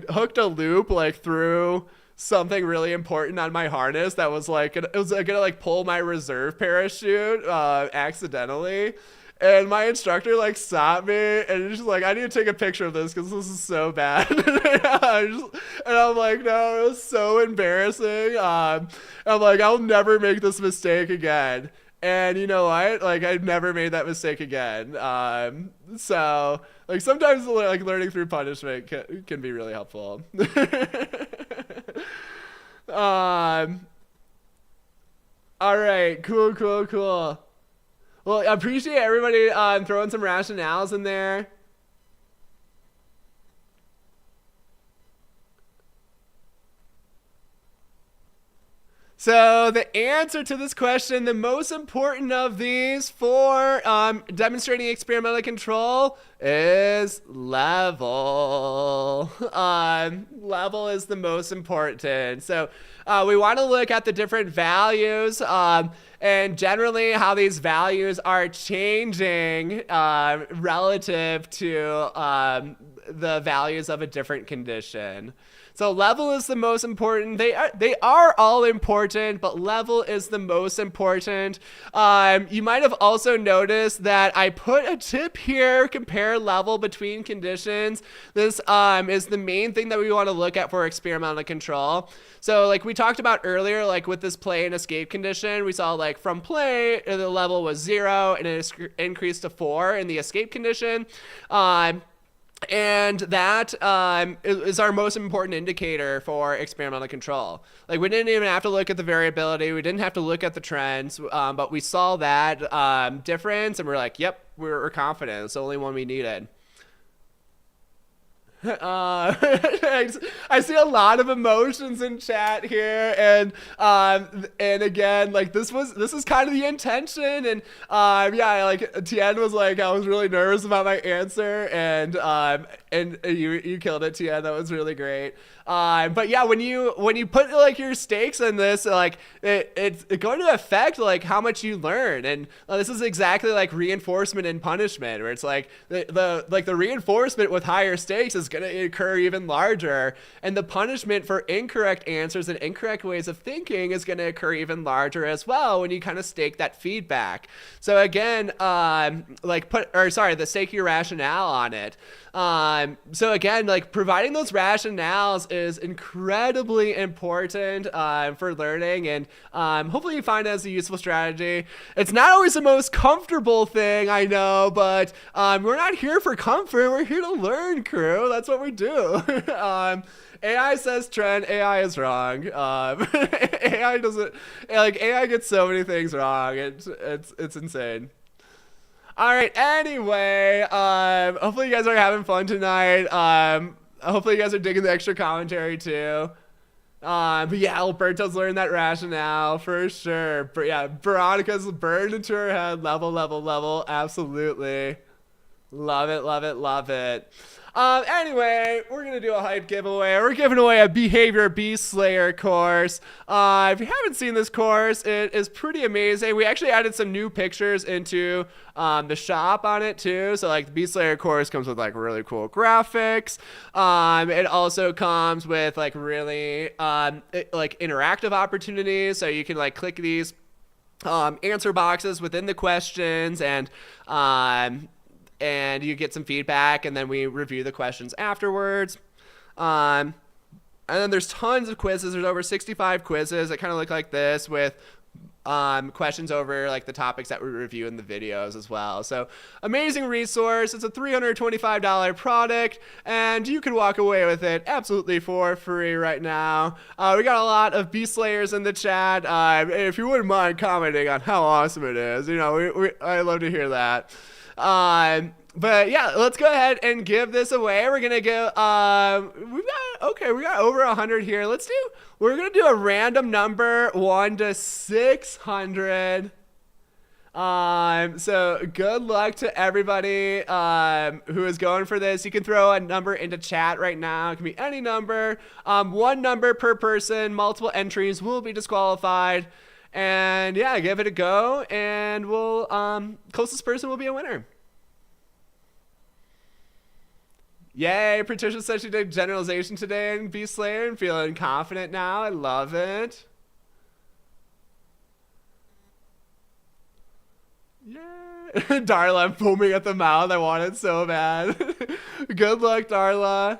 hooked a loop like through something really important on my harness that was like it was gonna like pull my reserve parachute accidentally. And my instructor like stopped me and just like, I need to take a picture of this because this is so bad. And I'm like, no, it was so embarrassing. I'm like, I'll never make this mistake again. And you know what? Like, I never made that mistake again. So like sometimes like learning through punishment can be really helpful. All right, cool. Well, I appreciate everybody throwing some rationales in there. So the answer to this question, the most important of these for demonstrating experimental control is level. Level is the most important. So we want to look at the different values and generally how these values are changing relative to the values of a different condition. So level is the most important. They are all important, but level is the most important. You might have also noticed that I put a tip here, compare level between conditions. This is the main thing that we want to look at for experimental control. So like we talked about earlier, like with this play and escape condition, we saw like from play, the level was 0 and it increased to 4 in the escape condition. And that is our most important indicator for experimental control. Like we didn't even have to look at the variability. We didn't have to look at the trends, but we saw that difference and we're like, yep, we're confident. It's the only one we needed. I see a lot of emotions in chat here, and again, like this is kind of the intention, and like Tien was like, I was really nervous about my answer, and you killed it, Tien. That was really great. But yeah, when you put like your stakes in this, like it's going to affect like how much you learn, and this is exactly like reinforcement and punishment, where it's like the reinforcement with higher stakes is going to occur even larger. And the punishment for incorrect answers and incorrect ways of thinking is going to occur even larger as well when you kind of stake that feedback. So again, stake your rationale on it. So again, like providing those rationales is incredibly important for learning, and hopefully you find it as a useful strategy. It's not always the most comfortable thing, I know, but we're not here for comfort. We're here to learn, crew. That's what we do. AI says trend. AI is wrong. AI doesn't, like, AI gets so many things wrong. It's insane. All right. Anyway, hopefully you guys are having fun tonight. Hopefully you guys are digging the extra commentary too. But yeah, Alberto's learned that rationale for sure. But yeah, Veronica's burned into her head. Level. Absolutely. Love it. Anyway, we're going to do a hype giveaway. We're giving away a Behavior B Slayer course. If you haven't seen this course, it is pretty amazing. We actually added some new pictures into the shop on it too. So like the B Slayer course comes with like really cool graphics. It also comes with like really like interactive opportunities. So you can like click these answer boxes within the questions, and you get some feedback, and then we review the questions afterwards. And then there's tons of quizzes. There's over 65 quizzes that kind of look like this, with questions over like the topics that we review in the videos as well. So amazing resource. It's a $325 product, and you can walk away with it absolutely for free right now. We got a lot of B Slayers in the chat. If you wouldn't mind commenting on how awesome it is, you know, I love to hear that. But yeah, let's go ahead and give this away. We're gonna go. We got over 100 here. We're gonna do a random number 1 to 600. So good luck to everybody who is going for this. You can throw a number into chat right now. It can be any number. One number per person. Multiple entries will be disqualified. And yeah, give it a go, and we'll closest person will be a winner. Yay, Patricia said she did generalization today in B Slayer and feeling confident now. I love it. Yay. Darla, I'm foaming at the mouth. I want it so bad. Good luck, Darla.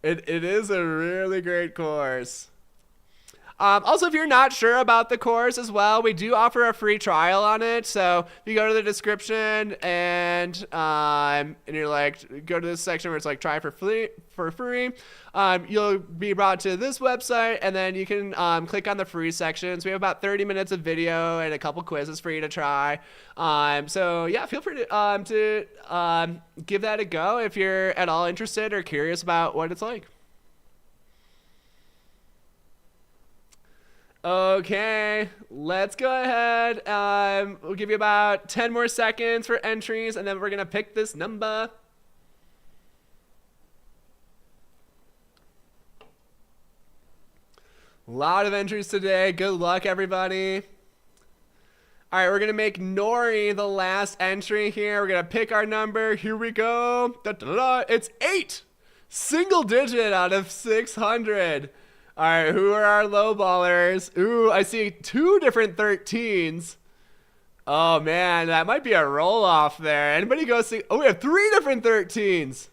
It is a really great course. Also, if you're not sure about the course as well, we do offer a free trial on it. So if you go to the description and you're like, go to this section where it's like try for free, you'll be brought to this website, and then you can click on the free sections. We have about 30 minutes of video and a couple quizzes for you to try. So yeah, feel free to give that a go if you're at all interested or curious about what it's like. Okay, let's go ahead. We'll give you about 10 more seconds for entries, and then we're going to pick this number. A lot of entries today. Good luck, everybody. All right, we're going to make Nori the last entry here. We're going to pick our number. Here we go. It's 8. Single digit out of 600. All right, who are our low ballers? Ooh, I see 2 different 13s. Oh, man, that might be a roll-off there. Anybody go see? Oh, we have 3 different 13s.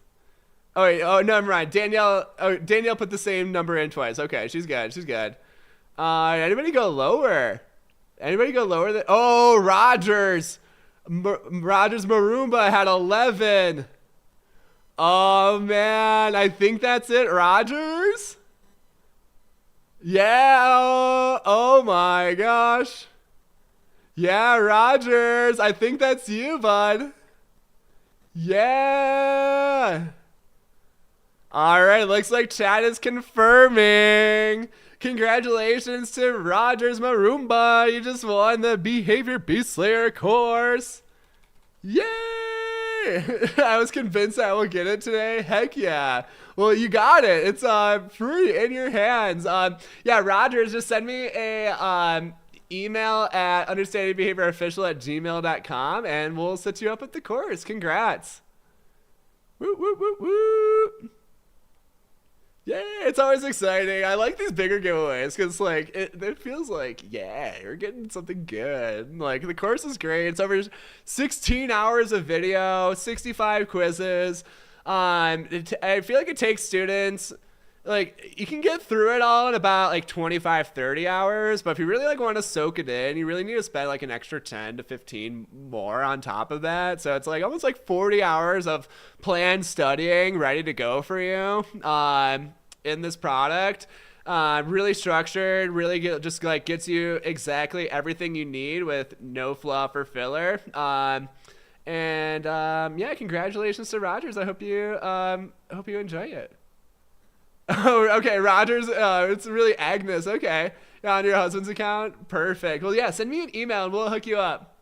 Oh, wait, oh, no, never mind. Danielle put the same number in twice. Okay, she's good. Anybody go lower? Oh, Rogers. Rogers Marumba had 11. Oh, man, I think that's it. Rogers? Yeah, oh my gosh. Yeah, Rogers, I think that's you, bud. Yeah. All right, looks like chat is confirming. Congratulations to Rogers Marumba. You just won the Behavior B Slayer course. Yay! I was convinced I will get it today. Heck yeah. Well, you got it. It's free in your hands. Yeah, Rogers, just send me a email at understandingbehaviorofficial@gmail.com and we'll set you up with the course. Congrats. Woo, woo, woo, woo. Yeah, it's always exciting. I like these bigger giveaways because, like, it feels like, yeah, you're getting something good. Like, the course is great. It's over 16 hours of video, 65 quizzes. I feel like it takes students, like, you can get through it all in about, like, 25, 30 hours. But if you really, like, want to soak it in, you really need to spend, like, an extra 10 to 15 more on top of that. So it's, like, almost, like, 40 hours of planned studying ready to go for you. In this product, really structured, really just like gets you exactly everything you need with no fluff or filler. Yeah, congratulations to Rogers. I hope you enjoy it. Oh, okay, Rogers. It's really Agnes. Okay, yeah, on your husband's account. Perfect. Well, yeah, send me an email and we'll hook you up.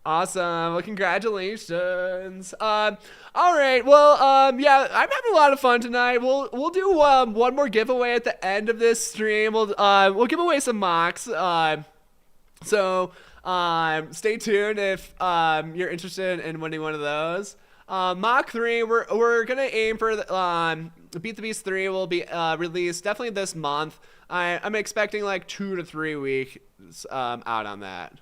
Awesome. Well, congratulations. All right. Well, yeah, I'm having a lot of fun tonight. We'll do one more giveaway at the end of this stream. We'll give away some mocks. So stay tuned if you're interested in winning one of those. Mock 3, we're gonna aim for Beat the Beast 3 will be released definitely this month. I'm expecting like 2 to 3 weeks out on that.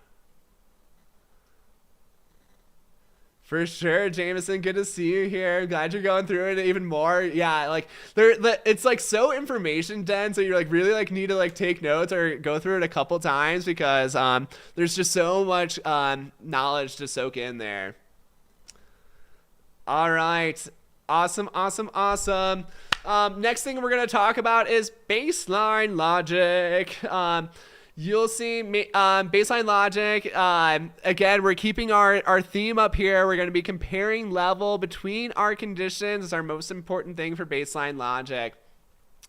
For sure, Jameson, good to see you here. Glad you're going through it even more. Yeah, like it's like so information dense, so you're like really like need to like take notes or go through it a couple times because there's just so much knowledge to soak in there. All right, awesome. Next thing we're gonna talk about is baseline logic. You'll see baseline logic. Again, we're keeping our theme up here. We're going to be comparing level between our conditions. It's our most important thing for baseline logic.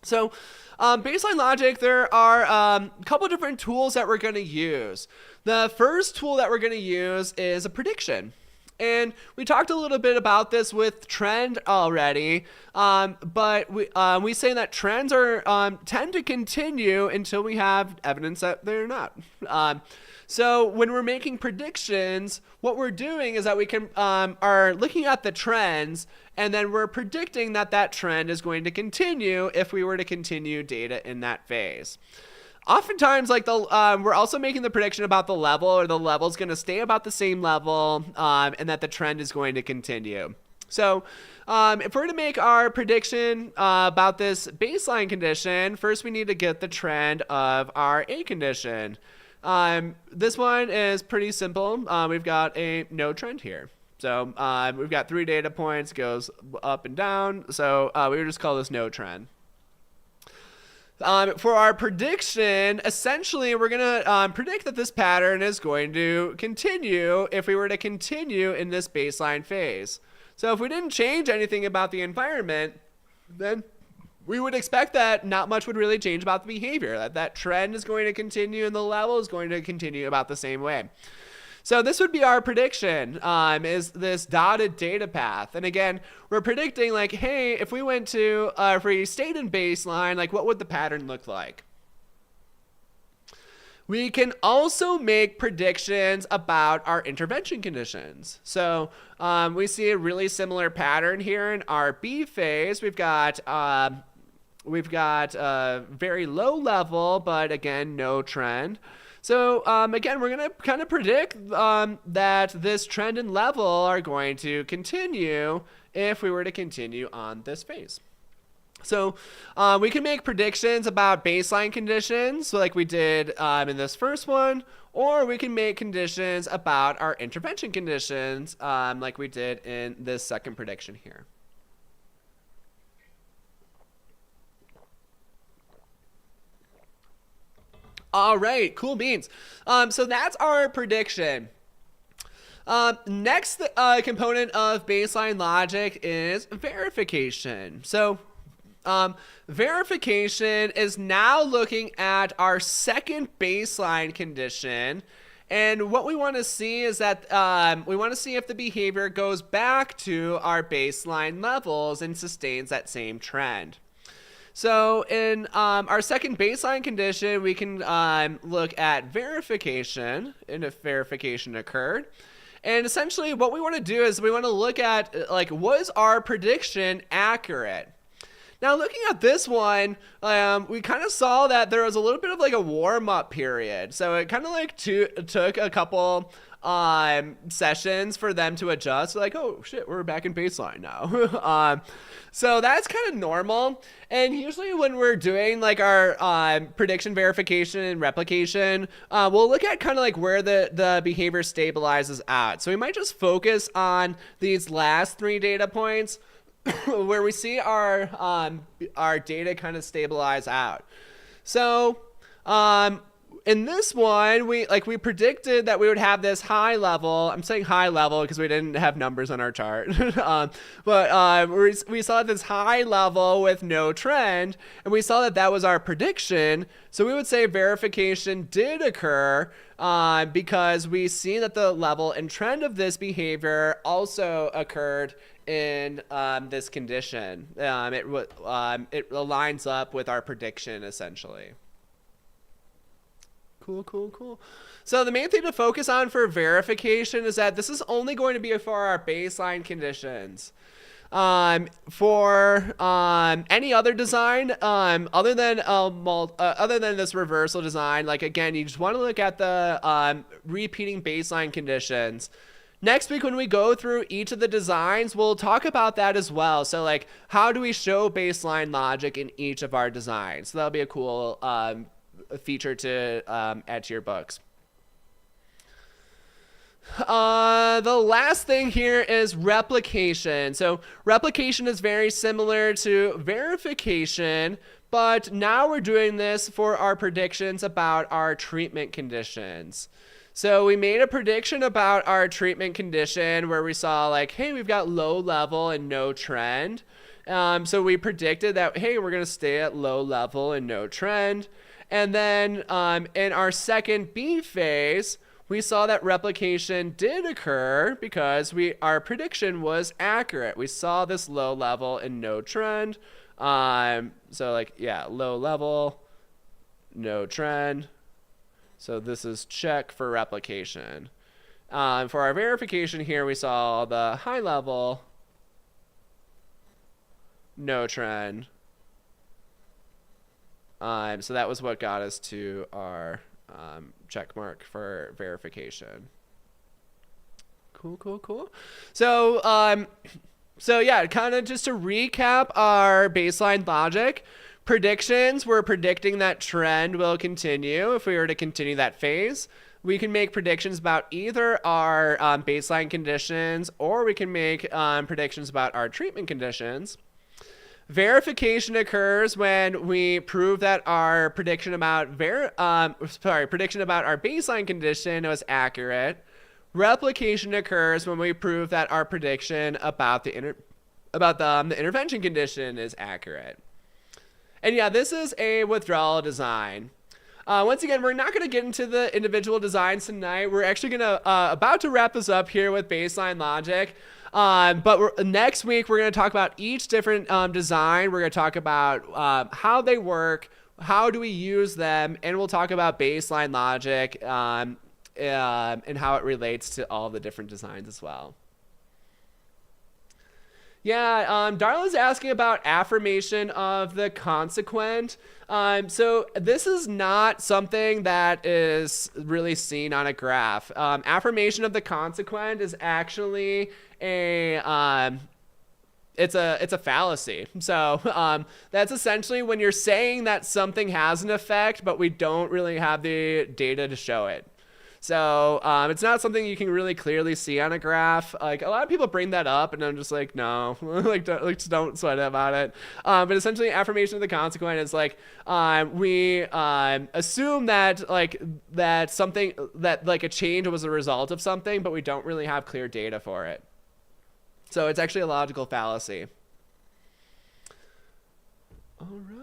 So baseline logic, there are a couple different tools that we're going to use. The first tool that we're going to use is a prediction. And we talked a little bit about this with trend already, but we say that trends are tend to continue until we have evidence that they're not. So when we're making predictions, what we're doing is that we are looking at the trends, and then we're predicting that trend is going to continue if we were to continue data in that phase. Oftentimes, like we're also making the prediction about the level, or the level is going to stay about the same level, and that the trend is going to continue. So if we're to make our prediction about this baseline condition, first we need to get the trend of our A condition. This one is pretty simple. We've got a no trend here. So we've got 3 data points, goes up and down. So we would just call this no trend. For our prediction, essentially, we're going to predict that this pattern is going to continue if we were to continue in this baseline phase. So if we didn't change anything about the environment, then we would expect that not much would really change about the behavior, that trend is going to continue and the level is going to continue about the same way. So this would be our prediction, is this dotted data path. And again, we're predicting like, hey, if we went to, if we stayed in baseline, like what would the pattern look like? We can also make predictions about our intervention conditions. So we see a really similar pattern here in our B phase. We've got a very low level, but again, no trend. So again, we're going to kind of predict that this trend and level are going to continue if we were to continue on this phase. So we can make predictions about baseline conditions, so like we did in this first one, or we can make conditions about our intervention conditions like we did in this second prediction here. All right, cool beans. So that's our prediction. Next component of baseline logic is verification. So verification is now looking at our second baseline condition. And what we want to see is that we want to see if the behavior goes back to our baseline levels and sustains that same trend. So in our second baseline condition, we can look at verification, and if verification occurred. And essentially what we want to do is we want to look at, like, was our prediction accurate? Now, looking at this one, we kind of saw that there was a little bit of like a warm-up period. So it kind of like took a couple sessions for them to adjust. Like, oh shit, we're back in baseline now. So that's kind of normal. And usually when we're doing like our prediction verification and replication, we'll look at kind of like where the behavior stabilizes out. So we might just focus on these last 3 data points where we see our data kind of stabilize out. So in this one, we predicted that we would have this high level. I'm saying high level because we didn't have numbers on our chart. But we saw this high level with no trend, and we saw that was our prediction. So we would say verification did occur because we see that the level and trend of this behavior also occurred in this condition. It aligns up with our prediction, essentially. Cool. So the main thing to focus on for verification is that this is only going to be for our baseline conditions. For any other design, other than this reversal design, like again, you just want to look at the repeating baseline conditions. Next week, when we go through each of the designs, we'll talk about that as well. So like, how do we show baseline logic in each of our designs? So that'll be a cool feature to add to your books. The last thing here is replication. So replication is very similar to verification, but now we're doing this for our predictions about our treatment conditions. So we made a prediction about our treatment condition where we saw like, hey, we've got low level and no trend. So we predicted that, hey, we're going to stay at low level and no trend. And then in our second B phase, we saw that replication did occur because our prediction was accurate. We saw this low level and no trend. So like, yeah, low level, no trend. So this is check for replication. For our verification here, we saw the high level, no trend. So that was what got us to our check mark for verification. Cool. So yeah, kind of just to recap our baseline logic. Predictions, we're predicting that trend will continue if we were to continue that phase. We can make predictions about either our baseline conditions, or we can make predictions about our treatment conditions. Verification occurs when we prove that our prediction about our baseline condition was accurate. Replication occurs when we prove that our prediction about the intervention condition is accurate. And yeah, this is a withdrawal design. Once again, we're not going to get into the individual designs tonight. We're actually going to about to wrap this up here with baseline logic. But next week, we're going to talk about each different design. We're going to talk about how they work, how do we use them, and we'll talk about baseline logic and how it relates to all the different designs as well. Yeah, Darla's asking about affirmation of the consequent. So this is not something that is really seen on a graph. Affirmation of the consequent is actually it's a fallacy. So that's essentially when you're saying that something has an effect, but we don't really have the data to show it. So it's not something you can really clearly see on a graph. Like a lot of people bring that up, and I'm just like, no, just don't sweat about it. But essentially, affirmation of the consequent is like we assume that a change was a result of something, but we don't really have clear data for it. So it's actually a logical fallacy. All right.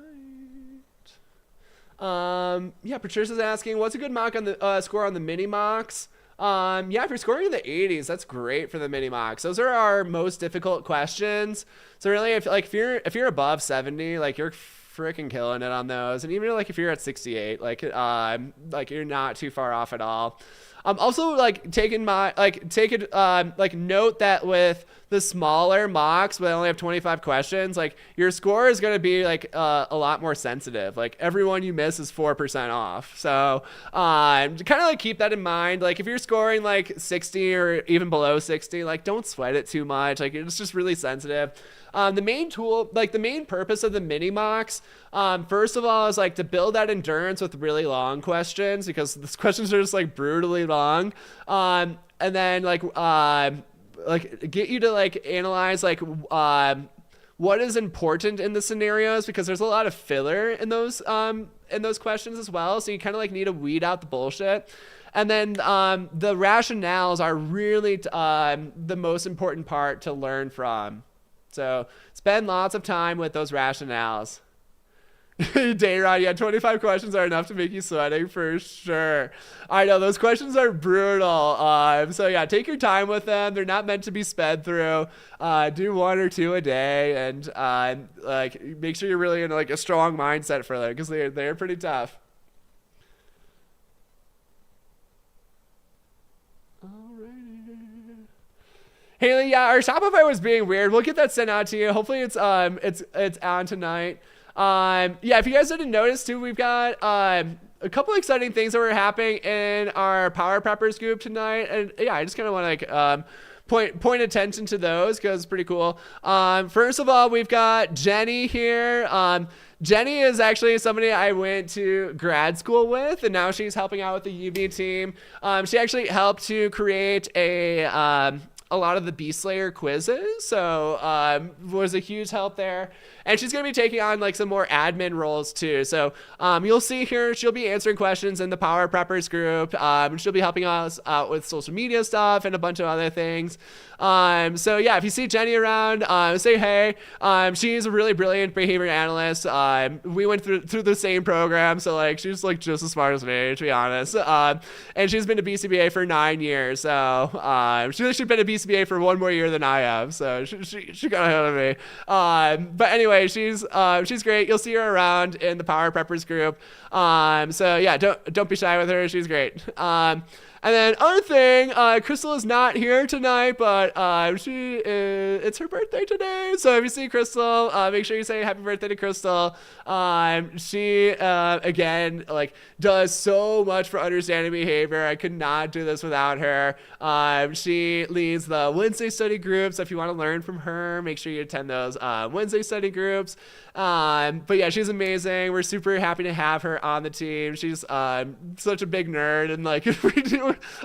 Yeah, Patricia's asking, what's a good mock on the score on the mini mocks? Yeah, if you're scoring in the 80s, that's great for the mini mocks. Those are our most difficult questions. So really, if you're above 70, like you're freaking killing it on those. And even like if you're at 68, like you're not too far off at all. Also like taking my take it like note that with the smaller mocks, but I only have 25 questions, like your score is going to be like a lot more sensitive. Like every one you miss is 4% off. So kind of like keep that in mind. Like if you're scoring like 60 or even below 60, like don't sweat it too much. Like it's just really sensitive. The main tool, like the main purpose of the mini mocks, first of all, is like to build that endurance with really long questions, because these questions are just like brutally long. And then like get you to like analyze like what is important in the scenarios, because there's a lot of filler in those questions as well. So you kind of like need to weed out the bullshit. And then the rationales are really the most important part to learn from. So spend lots of time with those rationales. Dayrod, yeah, 25 questions are enough to make you sweating for sure. I know those questions are brutal. So yeah, take your time with them. They're not meant to be sped through. Do 1 or 2 a day, and like make sure you're really in like a strong mindset for them, because they're pretty tough. Haley, yeah, our Shopify was being weird. We'll get that sent out to you. Hopefully it's on tonight. Yeah, if you guys didn't notice too, we've got a couple exciting things that were happening in our Power Preppers group tonight. And yeah, I just kind of want to like point attention to those, because it's pretty cool. First of all, we've got Jenny here. Jenny is actually somebody I went to grad school with, and now she's helping out with the UB team. She actually helped to create a lot of the Beast Slayer quizzes, so was a huge help there. And she's going to be taking on like some more admin roles too. So you'll see here, she'll be answering questions in the Power Preppers group. She'll be helping us out with social media stuff and a bunch of other things. So yeah, if you see Jenny around, say hey. She's a really brilliant behavior analyst. We went through the same program, so like she's like just as smart as me, to be honest. And she's been to BCBA for 9 years. So she's been to BCBA for 1 more year than I have. So she got ahead of me. But anyway, she's great. You'll see her around in the Power Preppers group. So yeah, don't be shy with her. She's great. And then other thing, Crystal is not here tonight, but it's her birthday today. So if you see Crystal, make sure you say happy birthday to Crystal. She again like does so much for understanding behavior. I could not do this without her. She leads the Wednesday study groups. So if you want to learn from her, make sure you attend those Wednesday study groups. But yeah, she's amazing. We're super happy to have her on the team. She's such a big nerd, and like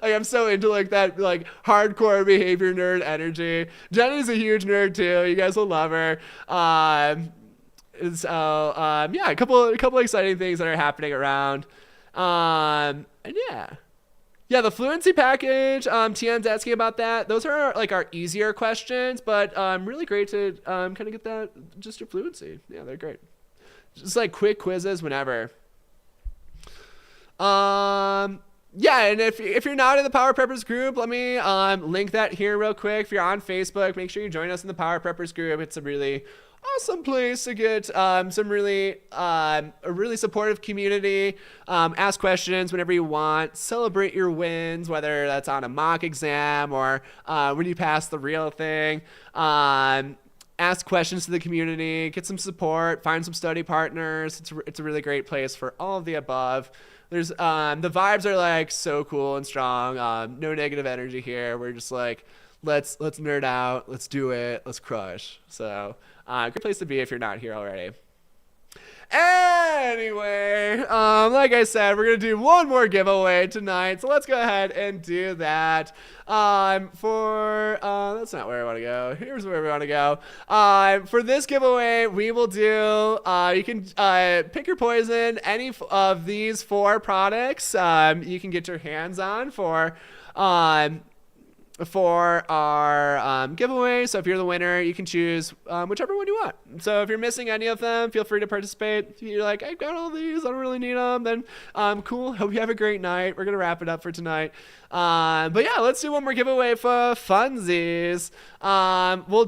I'm so into like that like hardcore behavior nerd energy. Jenny's a huge nerd too. You guys will love her. So yeah, a couple exciting things that are happening around. And yeah, the fluency package, Tian's asking about that. Those are like our easier questions, but really great to kind of get that, just your fluency. Yeah, they're great. Just like quick quizzes whenever. Yeah, and if you're not in the Power Preppers group, let me link that here real quick. If you're on Facebook, make sure you join us in the Power Preppers group. It's a really awesome place to get some really a really supportive community. Ask questions whenever you want. Celebrate your wins, whether that's on a mock exam or when you pass the real thing. Ask questions to the community. Get some support. Find some study partners. It's a really great place for all of the above. There's the vibes are like so cool and strong. No negative energy here. We're just like let's nerd out. Let's do it. Let's crush. So great place to be if you're not here already. Anyway, like I said, we're gonna do one more giveaway tonight, so let's go ahead and do that. That's not where I want to go. Here's where we want to go. For this giveaway, we will do. You can pick your poison. Any of these 4 products, you can get your hands on for. for our giveaway. So if you're the winner, you can choose whichever one you want. So if you're missing any of them, feel free to participate. If you're like, I've got all these, I don't really need them, then cool. Hope you have a great night. We're going to wrap it up for tonight. But yeah, let's do one more giveaway for funsies. We'll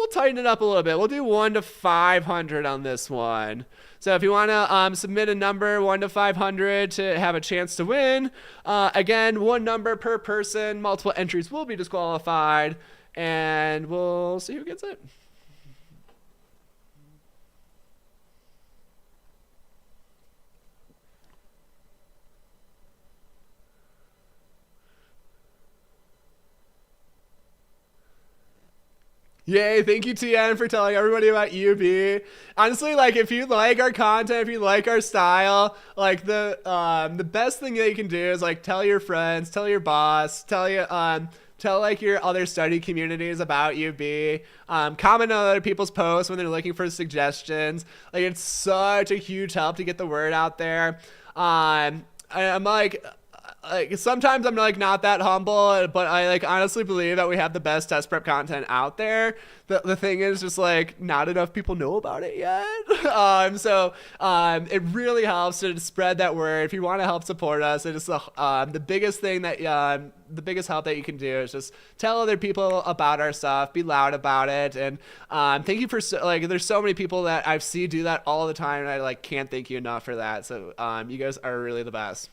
tighten it up a little bit. We'll do 1 to 500 on this one. So if you want to submit a number 1 to 500 to have a chance to win, again, one number per person, multiple entries will be disqualified, and we'll see who gets it. Yay, thank you, TN, for telling everybody about UB. Honestly, like, if you like our content, if you like our style, like, the best thing that you can do is, like, tell your friends, tell your boss, tell like your other study communities about UB. Comment on other people's posts when they're looking for suggestions. Like, it's such a huge help to get the word out there. I'm like sometimes I'm like not that humble, but I like honestly believe that we have the best test prep content out there. The thing is just like not enough people know about it yet. So it really helps to spread that word. If you want to help support us, it is the biggest thing that the biggest help that you can do is just tell other people about our stuff, be loud about it, and thank you for like there's so many people that I see do that all the time, and I like can't thank you enough for that. So you guys are really the best.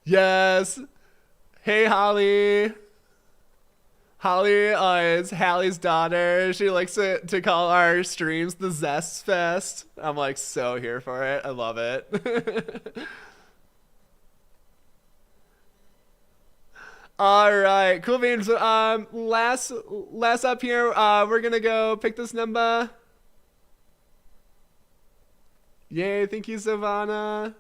Yes. Hey, Holly. Holly is Hallie's daughter. She likes to call our streams the Zest Fest. I'm like so here for it. I love it. All right, cool beans. Last up here, we're gonna go pick this number. Yay, thank you, Savannah.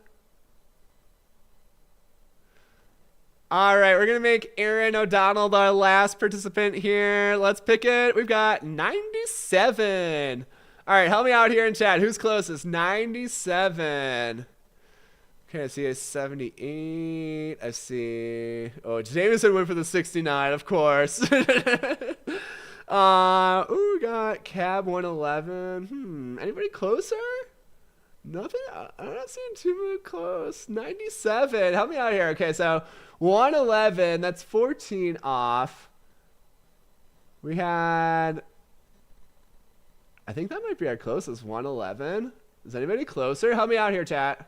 All right, we're going to make Aaron O'Donnell our last participant here. Let's pick it. We've got 97. All right, help me out here in chat. Who's closest? 97. Okay, I see a 78. I see. Oh, Jameson went for the 69, of course. Ooh, we got Cab 111. Anybody closer? Nothing. I'm not seeing too close. 97. Help me out here. Okay, so 111. That's 14 off. We had. I think that might be our closest. 111. Is anybody closer? Help me out here, chat.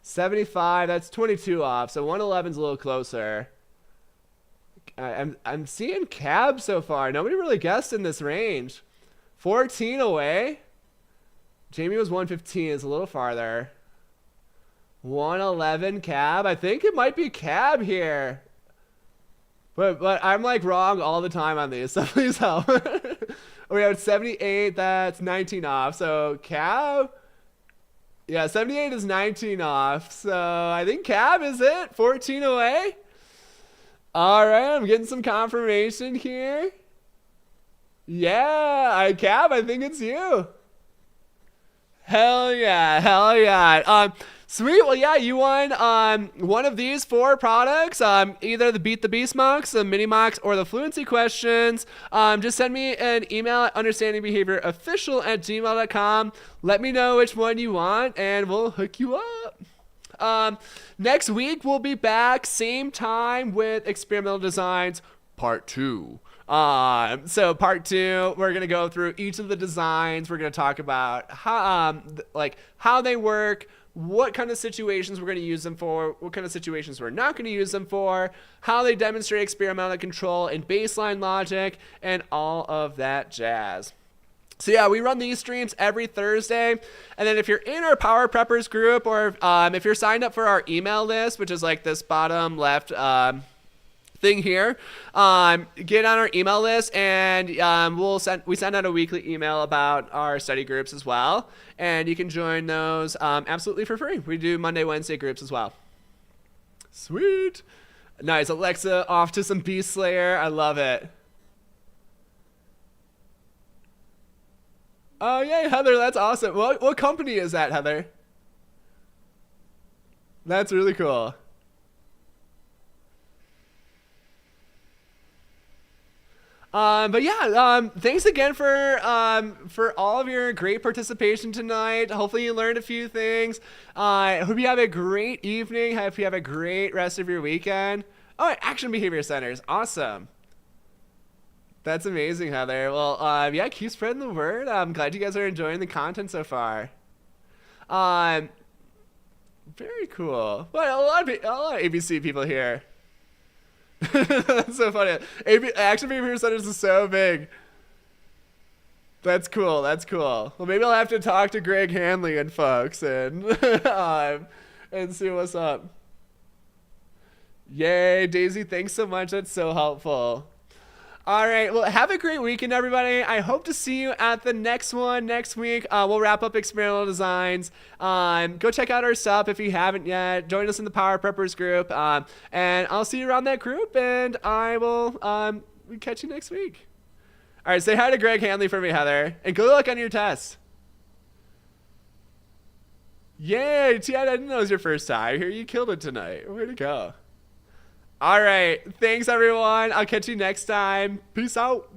75. That's 22 off. So 111's a little closer. I'm seeing Cab so far. Nobody really guessed in this range. 14 away. Jamie was 115, is a little farther. 111 Cab. I think it might be Cab here. But I'm like wrong all the time on these, so please help. We have 78, that's 19 off. So Cab. Yeah, 78 is 19 off. So I think Cab is it. 14 away. All right, I'm getting some confirmation here. Yeah, Cab, I think it's you. Hell yeah, hell yeah. Sweet, well yeah, you won one of these 4 products, either the Beat the Beast mocks, the mini mocks, or the fluency questions. Just send me an email at understandingbehaviorofficial@gmail.com. Let me know which one you want, and we'll hook you up. Next week, we'll be back, same time with Experimental Designs Part 2. So part 2, we're going to go through each of the designs. We're going to talk about how they work, what kind of situations we're going to use them for, what kind of situations we're not going to use them for, how they demonstrate experimental control and baseline logic, and all of that jazz. So yeah, we run these streams every Thursday. And then if you're in our Power Preppers group, or if you're signed up for our email list, which is like this bottom left thing here, get on our email list, and we send out a weekly email about our study groups as well, and you can join those absolutely for free. We do Monday, Wednesday groups as well. Sweet. Nice. Alexa off to some Beast Slayer. I love it. Oh, yay, Heather, that's awesome. What company is that, Heather? That's really cool. But yeah, thanks again for all of your great participation tonight. Hopefully you learned a few things. I hope you have a great evening. Hope you have a great rest of your weekend. Oh, Action Behavior Centers, awesome. That's amazing, Heather. Well, yeah, keep spreading the word. I'm glad you guys are enjoying the content so far. Um, Very cool. Well, a lot of ABC people here. That's so funny. Action Behavior Centers is so big. That's cool. That's cool. Well, maybe I'll have to talk to Greg Hanley and folks and see what's up. Yay, Daisy! Thanks so much. That's so helpful. All right. Well, have a great weekend, everybody. I hope to see you at the next one next week. We'll wrap up experimental designs. Go check out our sub if you haven't yet. Join us in the Power Preppers group. And I'll see you around that group. And I will catch you next week. All right. Say hi to Greg Hanley for me, Heather. And good luck on your test. Yay. T, I didn't know it was your first time. Here, you killed it tonight. Way to go. All right. Thanks, everyone. I'll catch you next time. Peace out.